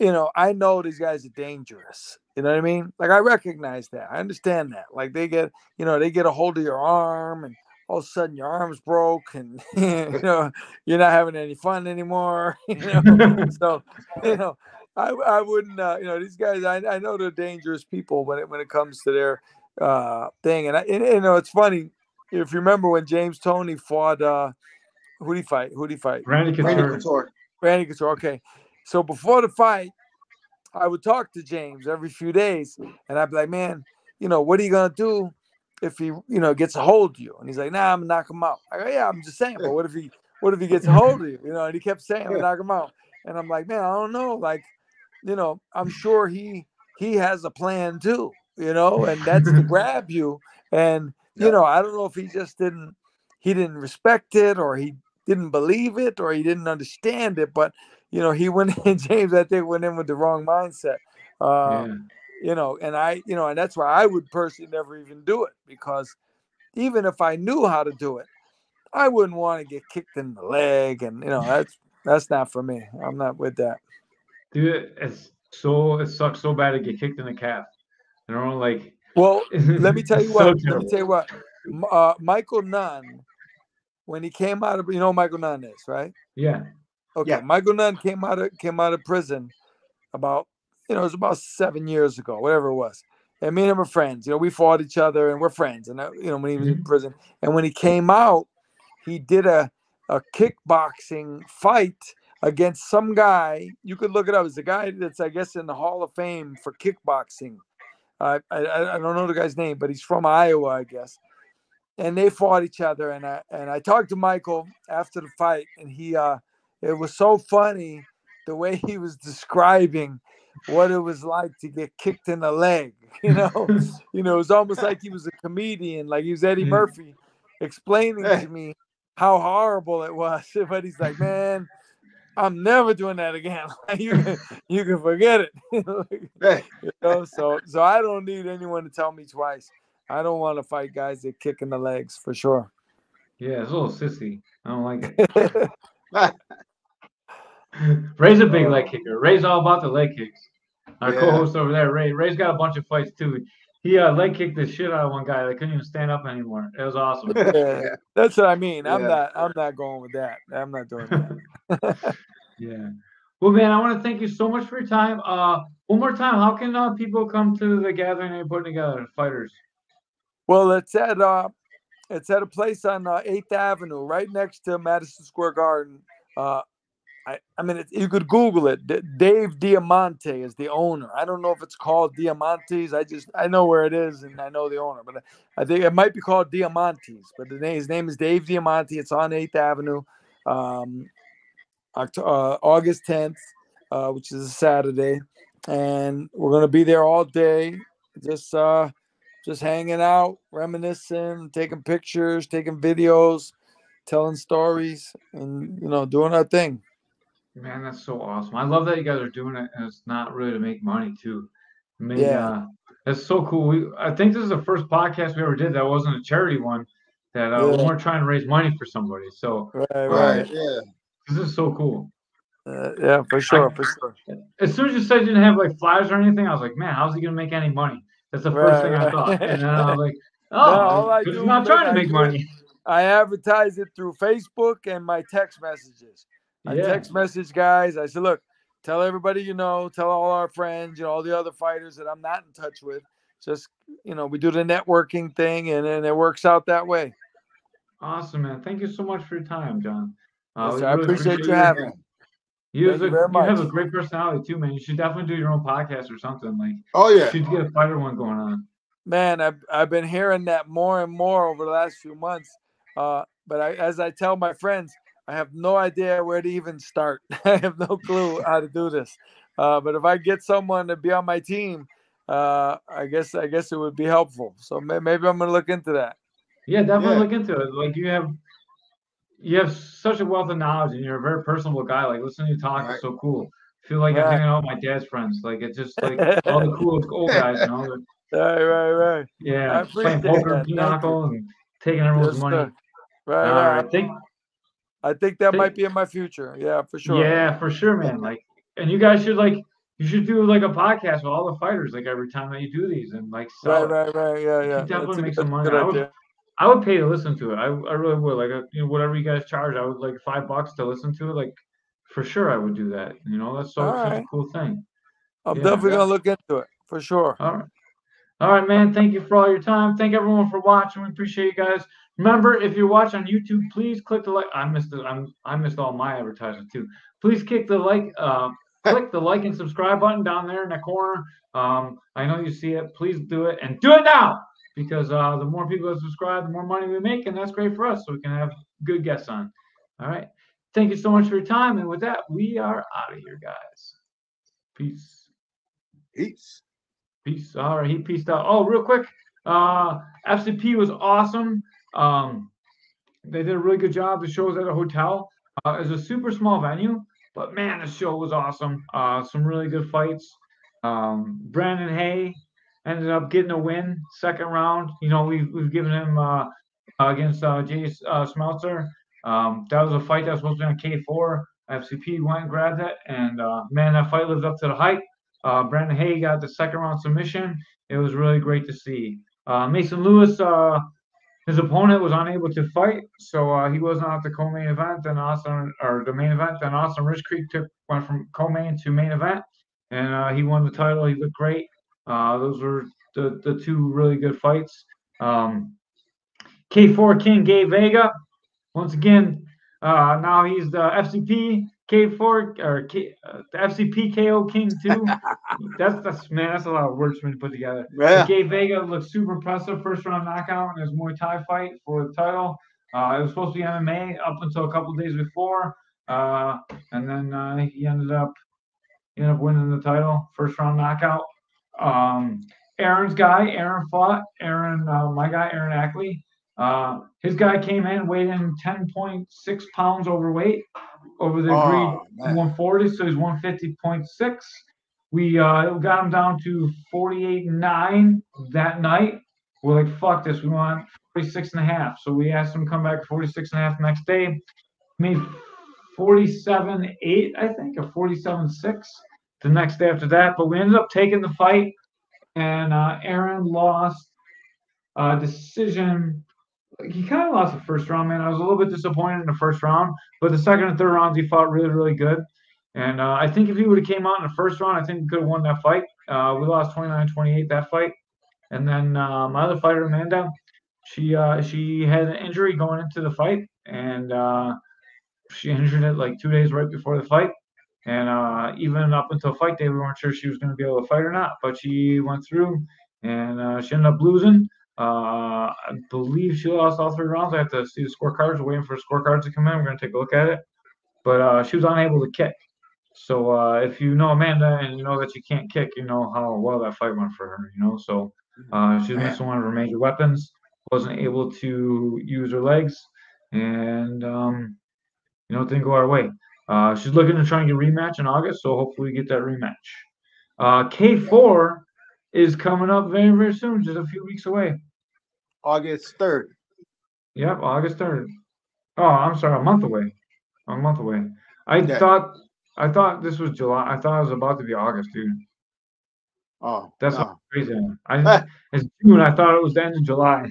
I know these guys are dangerous. You know what I mean? Like I recognize that. I understand that. Like they get a hold of your arm and all of a sudden your arm's broke and you're not having any fun anymore. So I wouldn't these guys I know they're dangerous people when it comes to their thing. And it's funny if you remember when James Toney fought who'd he fight? Randy Randy Couture. Couture. Randy Couture. Okay. So before the fight, I would talk to James every few days, and I'd be like, "Man, what are you gonna do if he, gets a hold of you? And he's like, nah, I'm gonna knock him out. I go, yeah, I'm just saying, but what if he gets a hold of you? And he kept saying, I'm gonna knock him out. And I'm like, man, I don't know. Like, I'm sure he has a plan too, and that's to grab you. And, I don't know if he just didn't respect it, or he didn't believe it, or he didn't understand it. But, he went in, James, I think, went in with the wrong mindset. And that's why I would personally never even do it, because even if I knew how to do it, I wouldn't want to get kicked in the leg. And, that's not for me. I'm not with that. Dude, it sucks so bad to get kicked in the calf. Like. Well, let me tell you what. So Let me tell you what. Michael Nunn, when he came out of, Michael Nunn is, right? Yeah. Okay. Yeah. Michael Nunn came out of prison about, it was about 7 years ago, whatever it was. And me and him were friends. We fought each other, and we're friends. And when he was in prison, and when he came out, he did a kickboxing fight against some guy. You could look it up. It's a guy that's, I guess, in the Hall of Fame for kickboxing. I don't know the guy's name, but he's from Iowa, I guess. And they fought each other. And I talked to Michael after the fight, and it was so funny the way he was describing what it was like to get kicked in the leg. It was almost like he was a comedian, like he was Eddie Murphy, explaining to me how horrible it was. But he's like, man, I'm never doing that again. you can forget it. So I don't need anyone to tell me twice. I don't want to fight guys that kick in the legs, for sure. Yeah, it's a little sissy. I don't like it. Ray's a big leg kicker. Ray's all about the leg kicks. Our co-host over there, Ray. Ray's got a bunch of fights too. He leg kicked the shit out of one guy that couldn't even stand up anymore. It was awesome. Yeah, that's what I mean. I'm not going with that. I'm not doing that. Yeah. Well, man, I want to thank you so much for your time. One more time, how can people come to the gathering you're putting together, fighters? Well, it's at a place on 8th Avenue, right next to Madison Square Garden. You could Google it. Dave Diamante is the owner. I don't know if it's called Diamantes. I know where it is, and I know the owner, but I think it might be called Diamantes. But his name is Dave Diamante. It's on 8th Avenue, August 10th, which is a Saturday, and we're gonna be there all day, just hanging out, reminiscing, taking pictures, taking videos, telling stories, and doing our thing. Man, that's so awesome. I love that you guys are doing it, and it's not really to make money too. That's so cool. I think this is the first podcast we ever did that wasn't a charity one. That we weren't trying to raise money for somebody. So right. Yeah. This is so cool. Yeah, for sure. As soon as you said you didn't have like flyers or anything, I was like, man, how's he gonna make any money? That's the first thing I thought. And then I was like, oh, he's not trying to make money. I advertise it through Facebook and my text messages. I text message guys. I said, look, tell everybody tell all our friends, all the other fighters that I'm not in touch with. Just, we do the networking thing, and then it works out that way. Awesome, man. Thank you so much for your time, John. Yes, I appreciate you having me. You have a great personality too, man. You should definitely do your own podcast or something. Like, you should get a fighter one going on. Man, I've been hearing that more and more over the last few months. But as I tell my friends, I have no idea where to even start. I have no clue how to do this. But if I get someone to be on my team, I guess it would be helpful. So maybe I'm going to look into that. Yeah, definitely look into it. Like you have such a wealth of knowledge, and you're a very personable guy. Like listening to you talk is so cool. I feel like I'm hanging out with my dad's friends. Like it's just like all the cool old guys, Right. Yeah, playing poker, pinochle, and taking everyone's money. Right. I think that might be in my future. Yeah, for sure. Yeah, for sure, man. Like, and you guys should do like a podcast with all the fighters, like every time that you do these, and like sell it. Right. Yeah. Definitely make some money. I would pay to listen to it. I really would. Like, whatever you guys charge, I would like $5 to listen to it. Like, for sure, I would do that. That's such a cool thing. I'm definitely gonna look into it for sure. All right, man. Thank you for all your time. Thank everyone for watching. We appreciate you guys. Remember, if you're watching on YouTube, please click the like. I missed all my advertising too. Please click the like. Click the like and subscribe button down there in the corner. I know you see it. Please do it, and do it now. because the more people that subscribe, the more money we make, and that's great for us. So we can have good guests on. All right. Thank you so much for your time. And with that, we are out of here, guys. Peace. Peace. Peace. All right. He peaced out. Oh, real quick. FCP was awesome. They did a really good job. The show was at a hotel. It was a super small venue, but man, the show was awesome. Some really good fights. Brandon Hay ended up getting a win, second round. You know, we've given him against Jay Smeltzer. That was a fight that was supposed to be on K4. FCP went and grabbed it, and man, that fight lived up to the hype. Brandon Hay got the second round submission. It was really great to see. Mason Lewis, his opponent was unable to fight, so he was not at the co-main event. Then Austin, or the main event, then Austin Rich Creek went from co-main to main event, and he won the title. He looked great. Those were the two really good fights. K4 King Gabe Vega, once again, now he's the FCP K4 or the FCP KO King 2. That's man, that's a lot of words for me to put together. Yeah. Gabe Vega looked super impressive, first round knockout in his Muay Thai fight for the title. It was supposed to be MMA up until a couple of days before, and then he ended up winning the title, first round knockout. Aaron's guy, Aaron fought. My guy, Aaron Ackley. His guy came in, weighed in 10.6 pounds overweight over the agreed 140, so he's 150.6. We got him down to 48.9 that night. We're like, fuck this, we want 46.5. So we asked him to come back to 46.5 next day. Made 47.8, I think, or 47.6 the next day after that. But we ended up taking the fight, and Aaron lost decision. He kind of lost the first round, man. I was a little bit disappointed in the first round, but the second and third rounds he fought really, really good. And I think if he would have came out in the first round, I think we could have won that fight. We lost 29-28 that fight. And then my other fighter, Amanda, she had an injury going into the fight, and she injured it like 2 days right before the fight. And even up until fight day, we weren't sure she was going to be able to fight or not. But she went through, and she ended up losing. I believe she lost all 3 rounds. I have to see the scorecards. We're waiting for the scorecards to come in. We're going to take a look at it. But she was unable to kick. So if you know Amanda and you know that she can't kick, you know how well that fight went for her, So she was missing one of her major weapons, wasn't able to use her legs, and it didn't go our way. She's looking to try and get a rematch in August, so hopefully we get that rematch. K4 is coming up very, very soon, just a few weeks away. August 3rd. Yep, August 3rd. Oh, I'm sorry, a month away. I thought this was July. I thought it was about to be August, dude. Oh, that's crazy. It's June. I thought it was the end of July.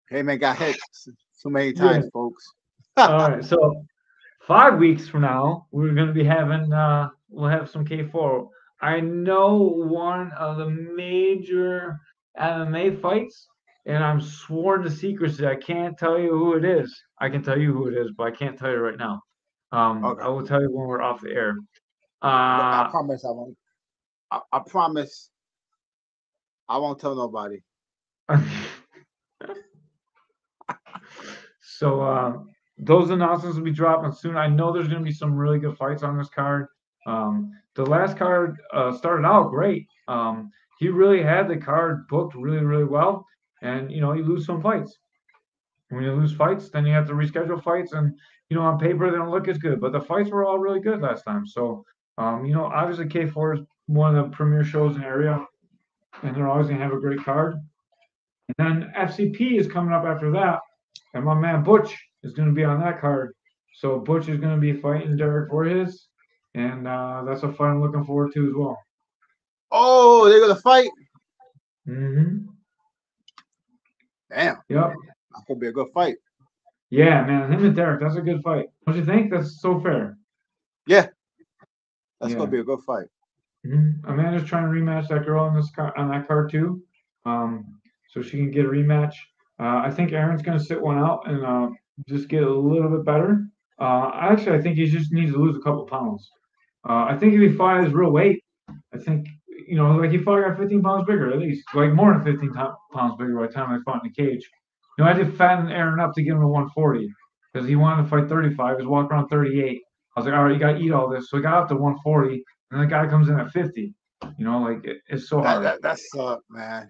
Hey man, got hit so many times, folks. All right, so 5 weeks from now, we're going to be having. We'll have some K4. I know one of the major MMA fights, and I'm sworn to secrecy. I can't tell you who it is. I can tell you who it is, but I can't tell you right now. Okay. I will tell you when we're off the air. I promise I won't. I promise I won't tell nobody. So those announcements will be dropping soon. I know there's going to be some really good fights on this card. The last card started out great. He really had the card booked really, really well. And, you lose some fights. When you lose fights, then you have to reschedule fights. And, on paper, they don't look as good. But the fights were all really good last time. So, obviously K4 is one of the premier shows in the area. And they're always going to have a great card. And then FCP is coming up after that. And my man Butch is going to be on that card. So Butch is going to be fighting Derek Voorhees. And that's a fight I'm looking forward to as well. Oh, they're going to fight? Mm-hmm. Damn. Yep. That's going to be a good fight. Yeah, man. Him and Derek, that's a good fight. Don't you think? That's so fair. Yeah. That's going to be a good fight. Mm-hmm. Amanda's trying to rematch that girl on that card too. So she can get a rematch. I think Aaron's going to sit one out and just get a little bit better. I think he just needs to lose a couple pounds. I think if he fought his real weight, I think like he probably got 15 pounds bigger at least, like more than 15 pounds bigger by the time I fought in the cage. I did fatten Aaron up to give him a 140 because he wanted to fight 35. He was walking around 38. I was like, all right, you got to eat all this. So I got up to 140, and the guy comes in at 50. It's so hard. That sucked, man.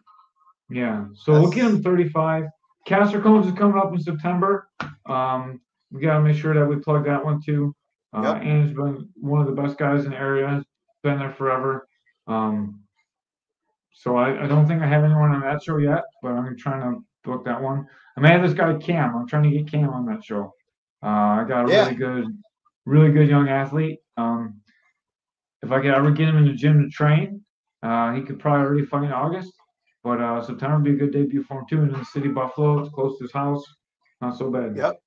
Yeah. So we'll get him 35. Caster Combs is coming up in September. We got to make sure that we plug that one too. Yep. Andrew's been one of the best guys in the area. Been there forever. So I don't think I have anyone on that show yet, but I'm trying to book that one. I may have this guy Cam. I'm trying to get Cam on that show. I got a really good young athlete. If I could ever get him in the gym to train, he could probably already fight in August. But September would be a good debut for him too. In the city, Buffalo, it's close to his house. Not so bad. Yep.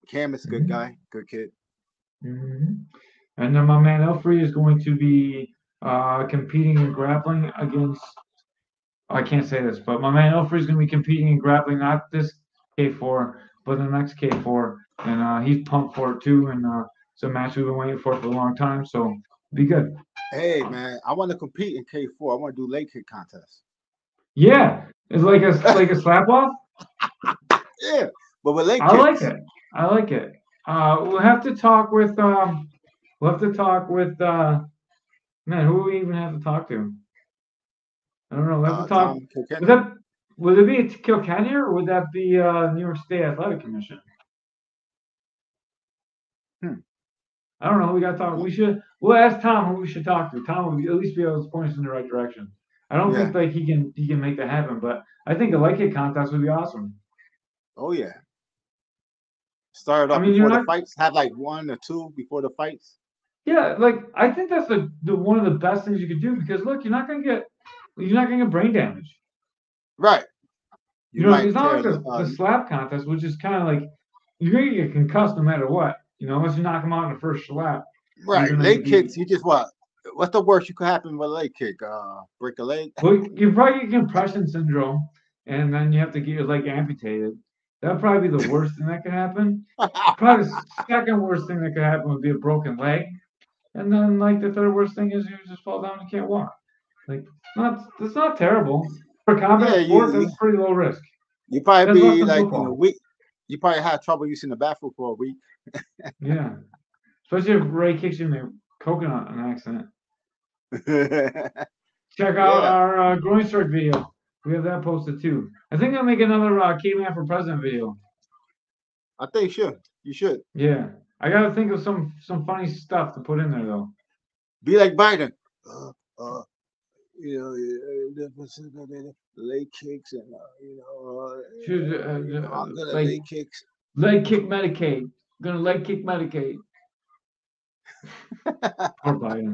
Cam is a good guy, good kid. Mm-hmm. And then my man Elfrey is going to be competing in grappling against. I can't say this, but my man Elfrey is going to be competing in grappling, not this K4, but the next K4, and he's pumped for it too. And it's a match we've been waiting for a long time, so be good. Hey man, I want to compete in K4. I want to do leg kick contest. Yeah, it's like a slap off. Yeah, but with leg I like it. We'll have to talk with man. Who do we even have to talk to? I don't know. We'll have to talk. Would it be Kilkenny or would that be New York State Athletic Commission? I don't know. We got to talk. We'll ask Tom who we should talk to. Tom will at least be able to point us in the right direction. I don't think like he can make that happen, but I think a leg kick contest would be awesome. Oh yeah. Start up before the fights. Have like 1 or 2 before the fights. Yeah, like I think that's the one of the best things you could do because look, you're not gonna get brain damage. Right. It's not like the slap contest, which is kind of like you're gonna get concussed no matter what. Unless you knock them out in the first slap. Right. Leg kicks, you just what? What's the worst you could happen with a leg kick? Break a leg? Well, you probably get compression syndrome, and then you have to get your leg amputated. That'd probably be the worst thing that could happen. Probably the second worst thing that could happen would be a broken leg. And then, like, the third worst thing is you just fall down and can't walk. Like, it's not terrible. For a combat sport, that's pretty low risk. You probably be like in a week. You probably had trouble using the bathroom for a week. Yeah. Especially if Ray kicks you in the coconut on accident. Check out our groin strike video. We have that posted too. I think I'll make another Caveman for President video. I think you should. Yeah. I gotta think of some funny stuff to put in there though. Be like Biden. Leg kicks and leg kicks. Leg kick Medicaid. Gonna leg kick Medicaid. Poor Biden.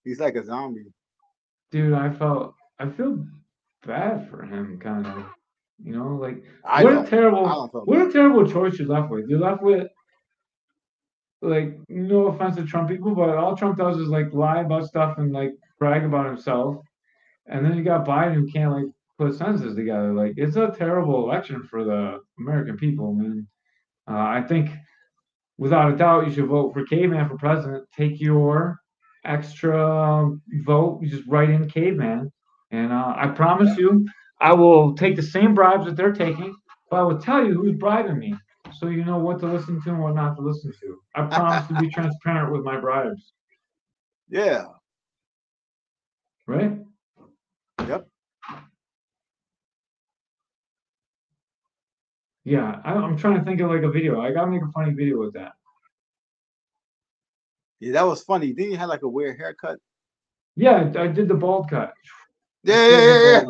He's like a zombie. Dude, I feel bad for him, kind of. Like what a terrible choice you're left with. You're left with, like, no offense to Trump people, but all Trump does is like lie about stuff and like brag about himself. And then you got Biden who can't like put sentences together. Like it's a terrible election for the American people, man. I think without a doubt you should vote for Caveman for president. Take your extra vote, you just write in Caveman, and I promise you, I will take the same bribes that they're taking, but I will tell you who's bribing me, so you know what to listen to and what not to listen to. I promise to be transparent with my bribes. Yeah. Right? Yep. Yeah, I'm trying to think of like a video. I gotta make a funny video with that. Yeah, that was funny. Didn't you have like a weird haircut? Yeah, I did the bald cut. Yeah.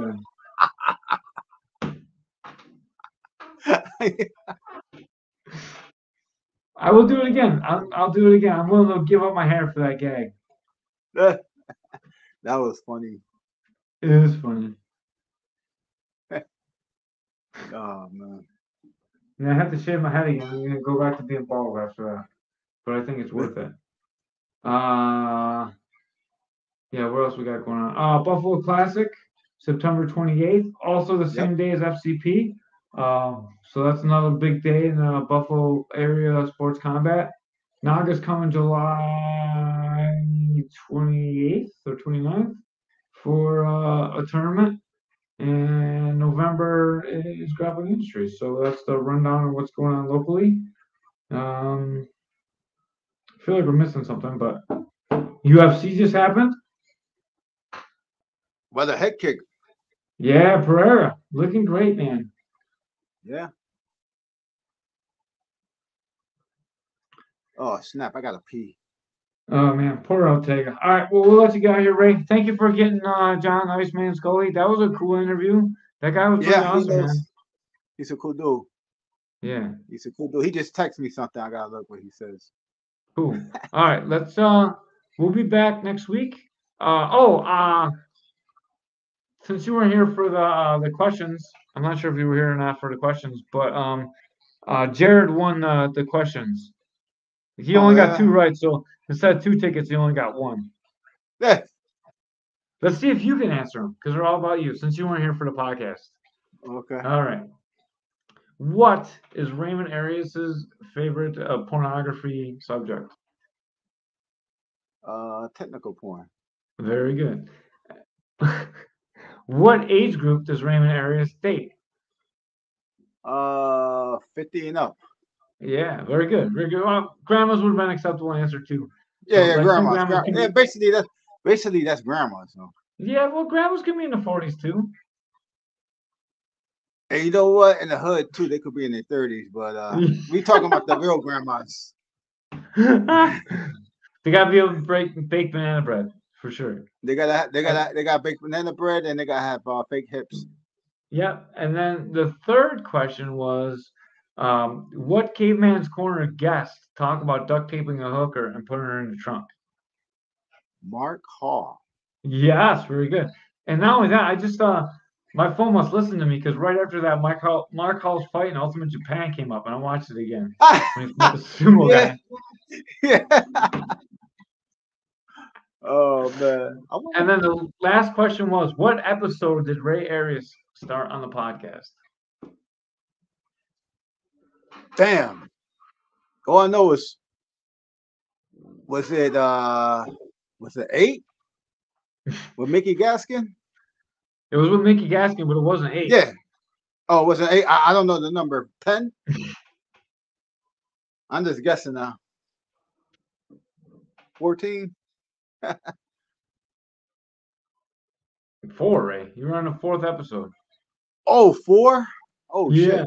I will do it again. I'll do it again. I'm willing to give up my hair for that gag. That was funny. It is funny. Oh man. And I have to shave my head again. I'm gonna go back to being bald after that. But I think it's worth it. Yeah, what else we got going on? Buffalo Classic, September 28th. Also the same day as FCP. So that's another big day in the Buffalo area sports combat. Naga's coming July the 28th or 29th for a tournament. And November is Grappling Industries. So that's the rundown of what's going on locally. I feel like we're missing something, but UFC just happened. Well, the head kick. Yeah, Pereira looking great, man. Yeah. Oh, snap. I got to pee. Oh, man, poor Ortega. All right, well, we'll let you get out here, Ray. Thank you for getting John Iceman Scully. That was a cool interview. That guy was pretty awesome, man. He's a cool dude. Yeah. He's a cool dude. He just texted me something. I got to look what he says. Cool. All right, let's we'll be back next week. Since you weren't here for the questions, I'm not sure if you were here or not for the questions, but Jared won the questions. He only got 2 right, so instead of 2 tickets, he only got 1. Yeah. Let's see if you can answer them, because they're all about you, since you weren't here for the podcast. Okay. All right. What is Raymond Arias's favorite pornography subject? Technical porn. Very good. What age group does Raymond Arias date? 50 and up. Yeah, very good. Very good. Well, grandma's would have been an acceptable answer too. Yeah, like, grandma's. Yeah, basically that's grandma. So. Yeah, well, grandmas can be in the 40s too. And you know what? In the hood too, they could be in their 30s. But we talking about the real grandmas. They gotta be able to bake banana bread for sure. They gotta bake banana bread, and they gotta have fake hips. Yep. And then the third question was, what Caveman's Corner guest talk about duct taping a hooker and putting her in the trunk? Mark Hall. Yes, very good. And not only that, I just my phone must listen to me because right after that, Mark Hall's fight in Ultimate Japan came up, and I watched it again. When he fought the sumo guy. Yeah. Oh man. And then the last question was, what episode did Ray Arias start on the podcast? Damn. All I know is, was it 8 with Mickey Gaskin? It was with Mickey Gaskin, but it wasn't 8. Yeah. Oh, was it 8? I don't know the number. 10? I'm just guessing now. 14? 4, Ray. You were on the 4th episode. Oh, 4? Oh, yeah. Shit.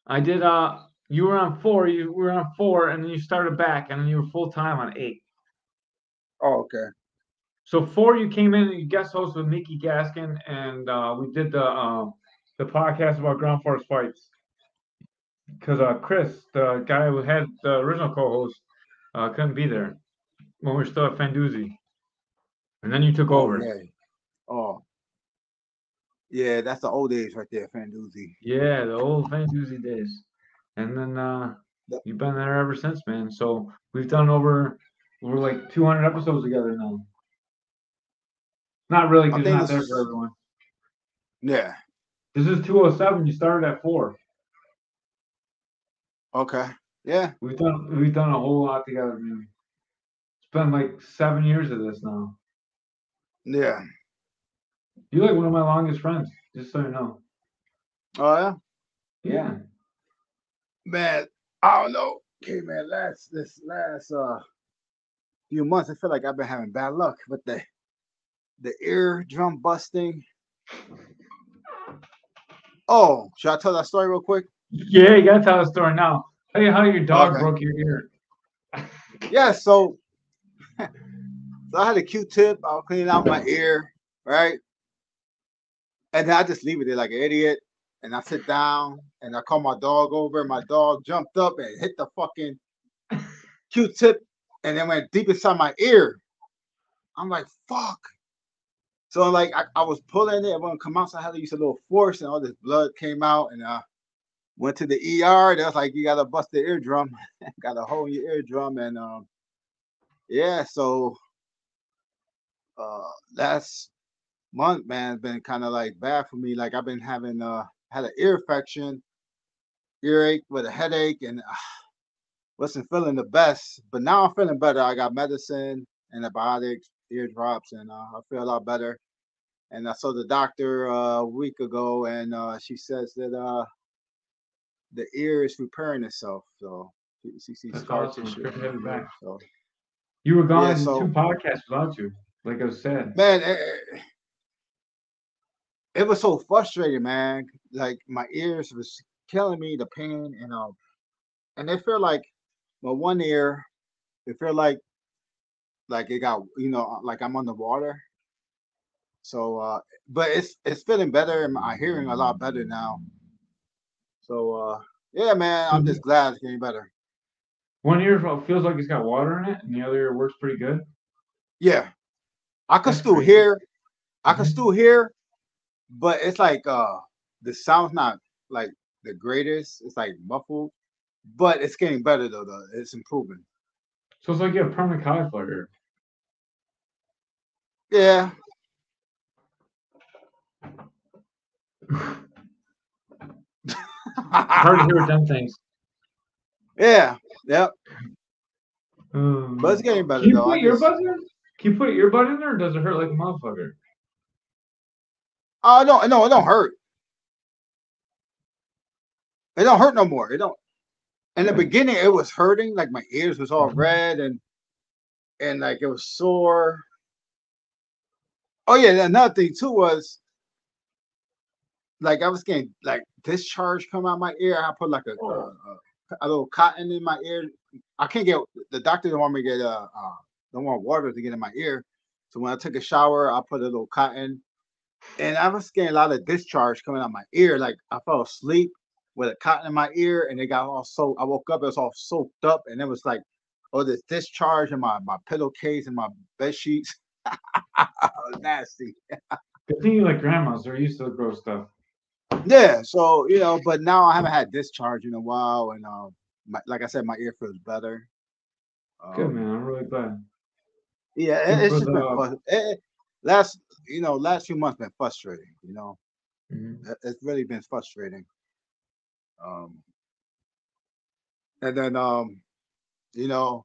I did. You were on 4. You were on 4, and then you started back, and then you were full time on 8. Oh, okay. So 4, you came in and you guest host with Mickey Gaskin, and we did the podcast about ground force fights. Because Chris, the guy who had the original co-host, couldn't be there when we were still at Fanduzzi, and then you took over. Yeah. Oh. Yeah, that's the old days right there, Fanduzzi. Yeah, the old Fanduzzi days. And then you've been there ever since, man. So we've done we're like 200 episodes together now. Not really, because you're not there for everyone. Yeah. This is 207. You started at 4. Okay. Yeah. We've done a whole lot together, man. It's been like 7 years of this now. Yeah. You're like one of my longest friends, just so you know. Oh yeah. Yeah. Man, I don't know. Okay, man. This last few months, I feel like I've been having bad luck with the eardrum busting. Oh, should I tell that story real quick? Yeah, you gotta tell the story now. Tell you how your dog broke your ear. Yeah, so I had a Q-tip. I was cleaning out my ear, right? And then I just leave it there like an idiot. And I sit down and I call my dog over. My dog jumped up and hit the fucking Q-tip and then went deep inside my ear. I'm like, fuck. So like I was pulling it, it wouldn't come out. So I had to use a little force and all this blood came out and went to the ER. They was like, you gotta bust the eardrum. Got a hole in your eardrum. And yeah, so last month, man, has been kind of like bad for me. Like I've been having had an ear infection, earache with a headache, and wasn't feeling the best, but now I'm feeling better. I got medicine, antibiotics, ear drops, and I feel a lot better. And I saw the doctor a week ago, and she says that the ear is repairing itself. So she sees That's scar awesome. It's tissue good to in have you the ear. back. So You were yeah, gone so 2 podcasts without you, like I was said. man, it was so frustrating, man. Like my ears was killing me, the pain, and they feel like my one ear, it feel like it got like I'm underwater. So but it's feeling better and my hearing a lot better now. So yeah, man, So I'm just glad it's getting better. one ear feels like it's got water in it, and the other ear works pretty good. Yeah, I could That's still crazy. hear. I could Mhm. still hear, but it's like the sound's not like the greatest. It's like muffled, but it's getting better though. It's improving. So it's like you have permanent cauliflower ear. Yeah, Hard to hear with them things. yeah, yep. But it's Um, getting can better you though. put earbuds in? Can you put an earbud in there, or does it hurt like a motherfucker? Oh no, no, it don't hurt. It don't hurt no more. It don't. In the Good. beginning, it was hurting. Like my ears was all Mhm. red and like it was sore. Oh yeah, another thing too was like I was getting like discharge come out my ear. I put like Oh. a little cotton in my ear. I can't get the doctor don't want me to get don't want water to get in my ear. So when I took a shower, I put a little cotton, and I was getting a lot of discharge coming out my ear. Like I fell asleep with a cotton in my ear, and it got all soaked. I woke up, it was all soaked up, and it was like, oh, this discharge in my pillowcase and my bed sheets. It was nasty. Good thing you like grandmas. They're used to the gross stuff. Yeah, so but now I haven't had discharge in a while, and like I said, my ear feels better. Good, Um, man. I'm really glad. yeah, Good it's for just been the. fun. Last last few months been frustrating. Mhm. It's really been frustrating. Um, and then you know,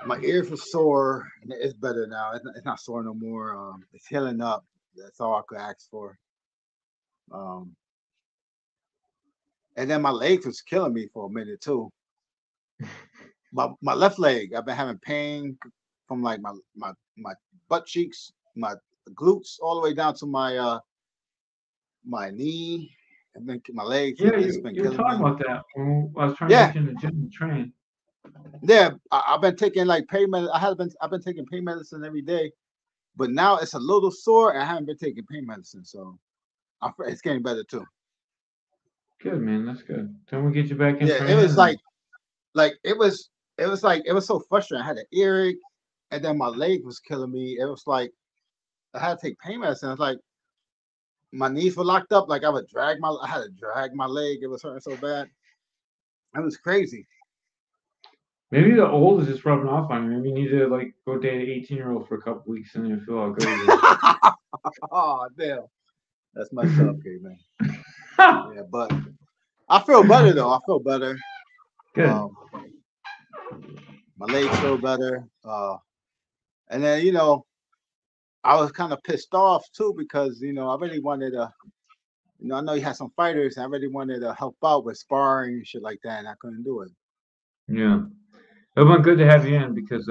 my ears were sore, and it's better now. It's not sore no more. It's healing up. That's all I could ask for. Um, and then my legs was killing me for a minute too. My left leg, I've been having pain from like my butt cheeks, my glutes, all the way down to my knee, and then my legs. Yeah, It's you been you were killing talking me. about that when I was trying to Yeah, get you in the gym to train. yeah. I've been taking like pain med. I've been taking pain medicine every day, but now it's a little sore, and I haven't been taking pain medicine, so it's getting better too. Good, man. That's good. Then we get you back in Yeah, it was training, and like it was so frustrating. I had an earache, and then my leg was killing me. It was like I had to take pain medicine. It's like my knees were locked up. Like I had to drag my leg. It was hurting so bad. It was crazy. maybe the old is just rubbing off on you. Maybe you need to like go date an 18-year-old for a couple weeks, and you feel how good it is. Oh damn, that's messed up, man. Yeah, but I feel better though. I feel better. Good. Um, my legs feel better. And then I was kind of pissed off too because I really wanted to. I know you had some fighters, and I really wanted to help out with sparring and shit like that, and I couldn't do it. Yeah. It would been good to have you in because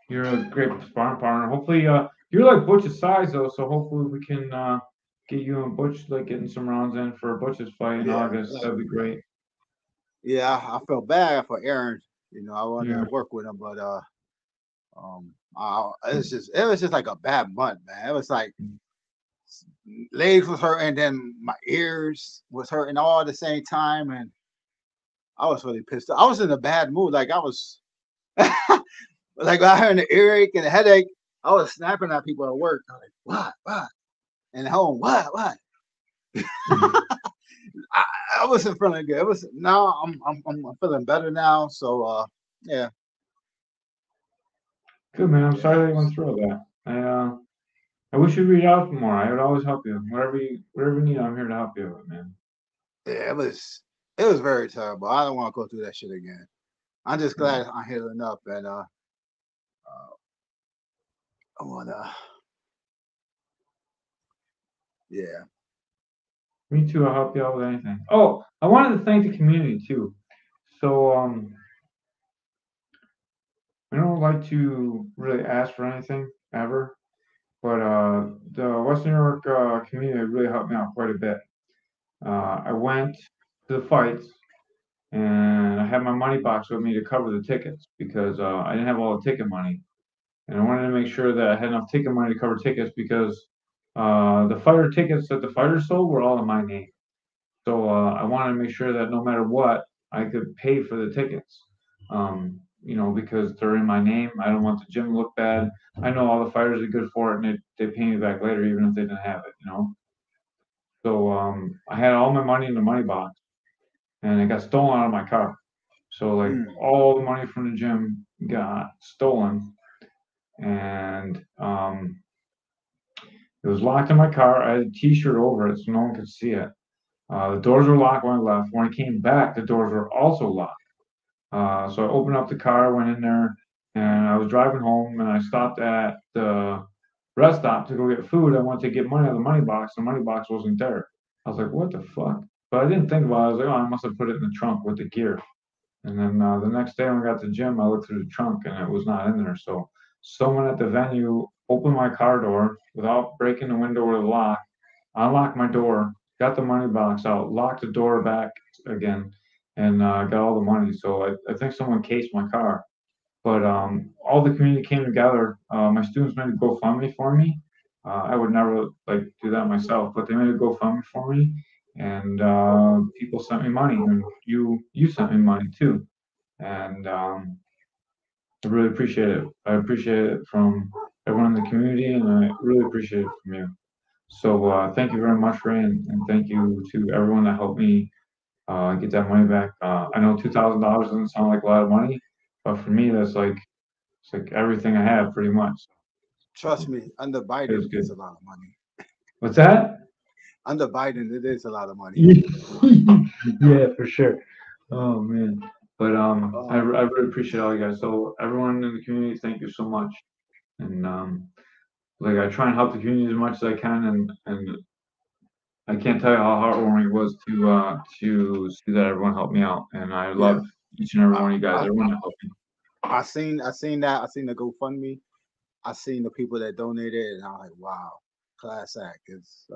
you're a great sparring partner. Hopefully, you're like Butch's size though, so hopefully we can get you and Butch like getting some rounds in for Butch's fight in Yeah, August. like That'd be great. yeah, I felt bad for Aaron. I wanted Yeah. to work with him, but it was just like a bad month, man. It was like legs was hurting, then my ears was hurting all at the same time, and I was really pissed. I was in a bad mood. Like I was, like I had an earache and a headache. I was snapping at people at work. I was like, what, and at home, what? I, I wasn't feeling good. It was now I'm feeling better now. So yeah, Good man. I'm sorry yeah, that you went through all that. I wish you'd read out more. I would always help you. Whatever you need, I'm here to help you with, man. yeah. It was. It was very terrible. I don't want to go through that shit again. I'm just glad I'm healing up, and I wanna, yeah. Me too. I'll help you out with anything. Oh, I wanted to thank the community too. So I don't like to really ask for anything ever, but the Western New York community really helped me out quite a bit. I went to the fights and I had my money box with me to cover the tickets because I didn't have all the ticket money, and I wanted to make sure that I had enough ticket money to cover tickets because the fighter tickets that the fighters sold were all in my name. So I wanted to make sure that no matter what, I could pay for the tickets. Because they're in my name. I don't want the gym to look bad. I know all the fighters are good for it, and they pay me back later, even if they didn't have it. So I had all my money in the money box, and it got stolen out of my car. So like Mm. all the money from the gym got stolen, and it was locked in my car. I had a T-shirt over it so no one could see it. The doors were locked when I left. When I came back, the doors were also locked. So I opened up the car, went in there, and I was driving home, and I stopped at the rest stop to go get food. I went to get money out of the money box. The money box wasn't there. I was like, what the fuck? But I didn't think about it. I was like, oh, I must have put it in the trunk with the gear. And then the next day when I got to the gym, I looked through the trunk and it was not in there. So someone at the venue opened my car door without breaking the window or the lock, unlocked my door, got the money box out, locked the door back again, and got all the money. So I think someone cased my car. But all the community came together. My students made a GoFundMe for me. I would never like do that myself, but they made a GoFundMe for me, and people sent me money, and you sent me money too, and I really appreciate it. I appreciate it from everyone in the community, and I really appreciate it from you. So thank you very much, Ray, and thank you to everyone that helped me get that money back. I know $2,000 doesn't sound like a lot of money, but for me, that's like it's like everything I have pretty much. Trust me, under It was Biden, good. it's a lot of money. What's that? Under Biden, it is a lot of money. Yeah, for sure. Oh man. But I Um, really appreciate all you guys. So everyone in the community, thank you so much. And like I try and help the community as much as I can, and I can't tell you how heartwarming it was to see that everyone helped me out, and I yeah, love each and every I, one of you guys. I, Everyone that helped me. I seen that. I seen the GoFundMe. I seen the people that donated, and I'm like, wow, class act. It's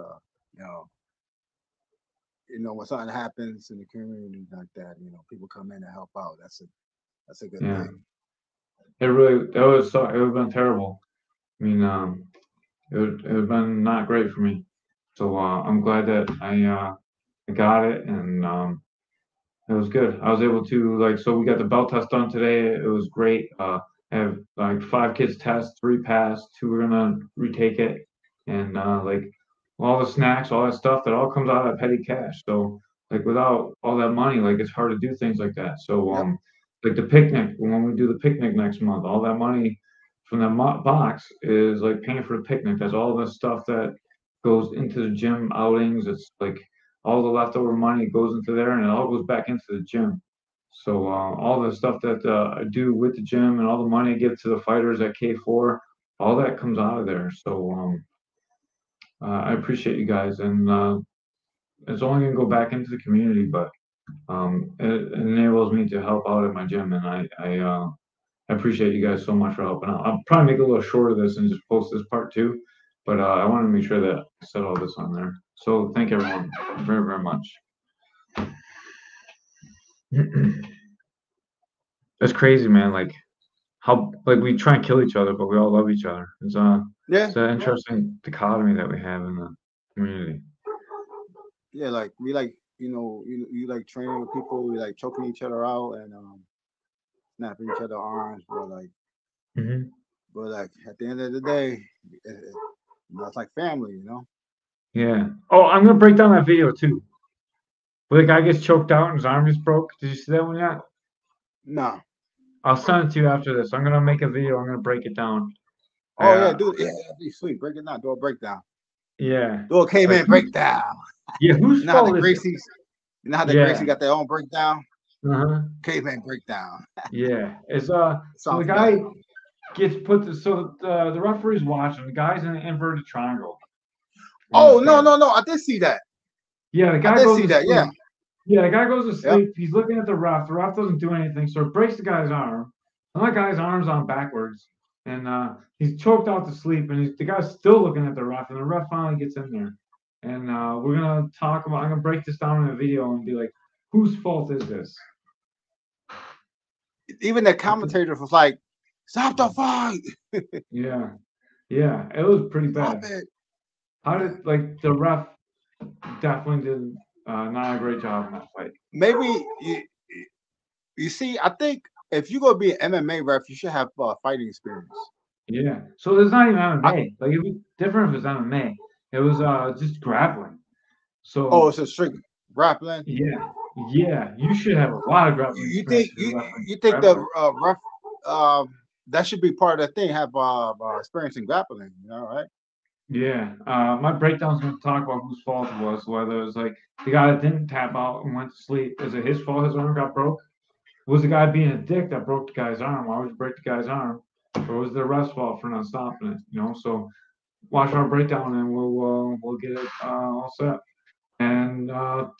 you know, when something happens in the community like that, people come in and help out. That's a good Yeah, thing. it would have been terrible. I mean, it would have been not great for me. So I'm glad that I got it, and it was good. I was able to so we got the belt test done today. It was great. I have like 5 kids test, 3 passed, 2 are gonna retake it, and like all the snacks, all that stuff, that all comes out of petty cash. So like without all that money, like it's hard to do things like that. So Yep. like the picnic, when we do the picnic next month, all that money from that box is like paying for the picnic. That's all the stuff that goes into the gym outings. It's like all the leftover money goes into there, and it all goes back into the gym. So all the stuff that I do with the gym and all the money I give to the fighters at K4, all that comes out of there. So I appreciate you guys, and it's only going to go back into the community, but it enables me to help out at my gym, and I appreciate you guys so much for helping out. I'll probably make a little short of this and just post this part too, but I want to make sure that I said all this on there. So thank everyone very, very much. That's crazy, man. Like how like we try and kill each other, but we all love each other. Yeah, It's an interesting dichotomy that we have in the community. yeah. Like we like, you like training with people. We like choking each other out and snapping each other arms, Hmm. but like at the end of the day, it's like family. Yeah. Oh, I'm gonna break down that video too. Where the guy gets choked out and his arm is broke. Did you see that one yet? No. I'll send it to you after this. I'm gonna make a video. I'm gonna break it down. Oh yeah, Yeah. dude. Yeah, that'd be sweet. Break it down. Do a breakdown. Yeah. Do a Like caveman breakdown. yeah, whose You know how the fault is it? Gracies? You know how the Yeah. Gracie got their own breakdown? Uh-huh. Caveman breakdown. Yeah. It's so the Sounds guy bad. gets put so the referee's watching. The guy's in an inverted triangle. Oh no! I did see that. Yeah, the I guy did goes see to that. sleep. Yeah. Yeah, the guy goes to Yep. sleep. He's looking at the ref. The ref doesn't do anything, so it breaks the guy's arm. And that guy's arm's on backwards, and he's choked out to sleep. And the guy's still looking at the ref, and the ref finally gets in there. And we're gonna talk about. I'm gonna break this down in a video and be like, whose fault is this? Even the commentator was like, "Stop the fight!" Yeah, it was pretty Stop bad. it. How did the ref definitely did not a great job in that fight. Maybe you see. I think if you're gonna be an MMA ref, you should have fighting experience. Yeah. So it's not even MMA. Like it was different if it's MMA. It was just grappling. So Oh, it's a strict grappling. yeah. You should have a lot of grappling. You think the ref that should be part of the thing? Have experience in grappling, you know, right? Yeah. My breakdown's going to talk about whose fault it was. Whether it was like the guy that didn't tap out and went to sleep. Is it his fault his arm got broke? Was the guy being a dick that broke the guy's arm? Why would you break the guy's arm? Or was it the ref's fault for not stopping it? You know. So watch our breakdown and we'll get it all set. And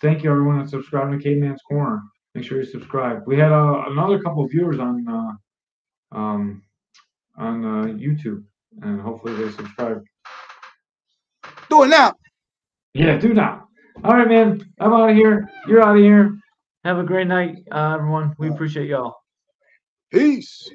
thank you everyone that subscribed to Caveman's Corner. Make sure you subscribe. We had another couple of viewers on YouTube, and hopefully they subscribe. Do it now. Yeah, do now. All right, man. I'm out of here. You're out of here. Have a great night, everyone. We appreciate y'all. Peace.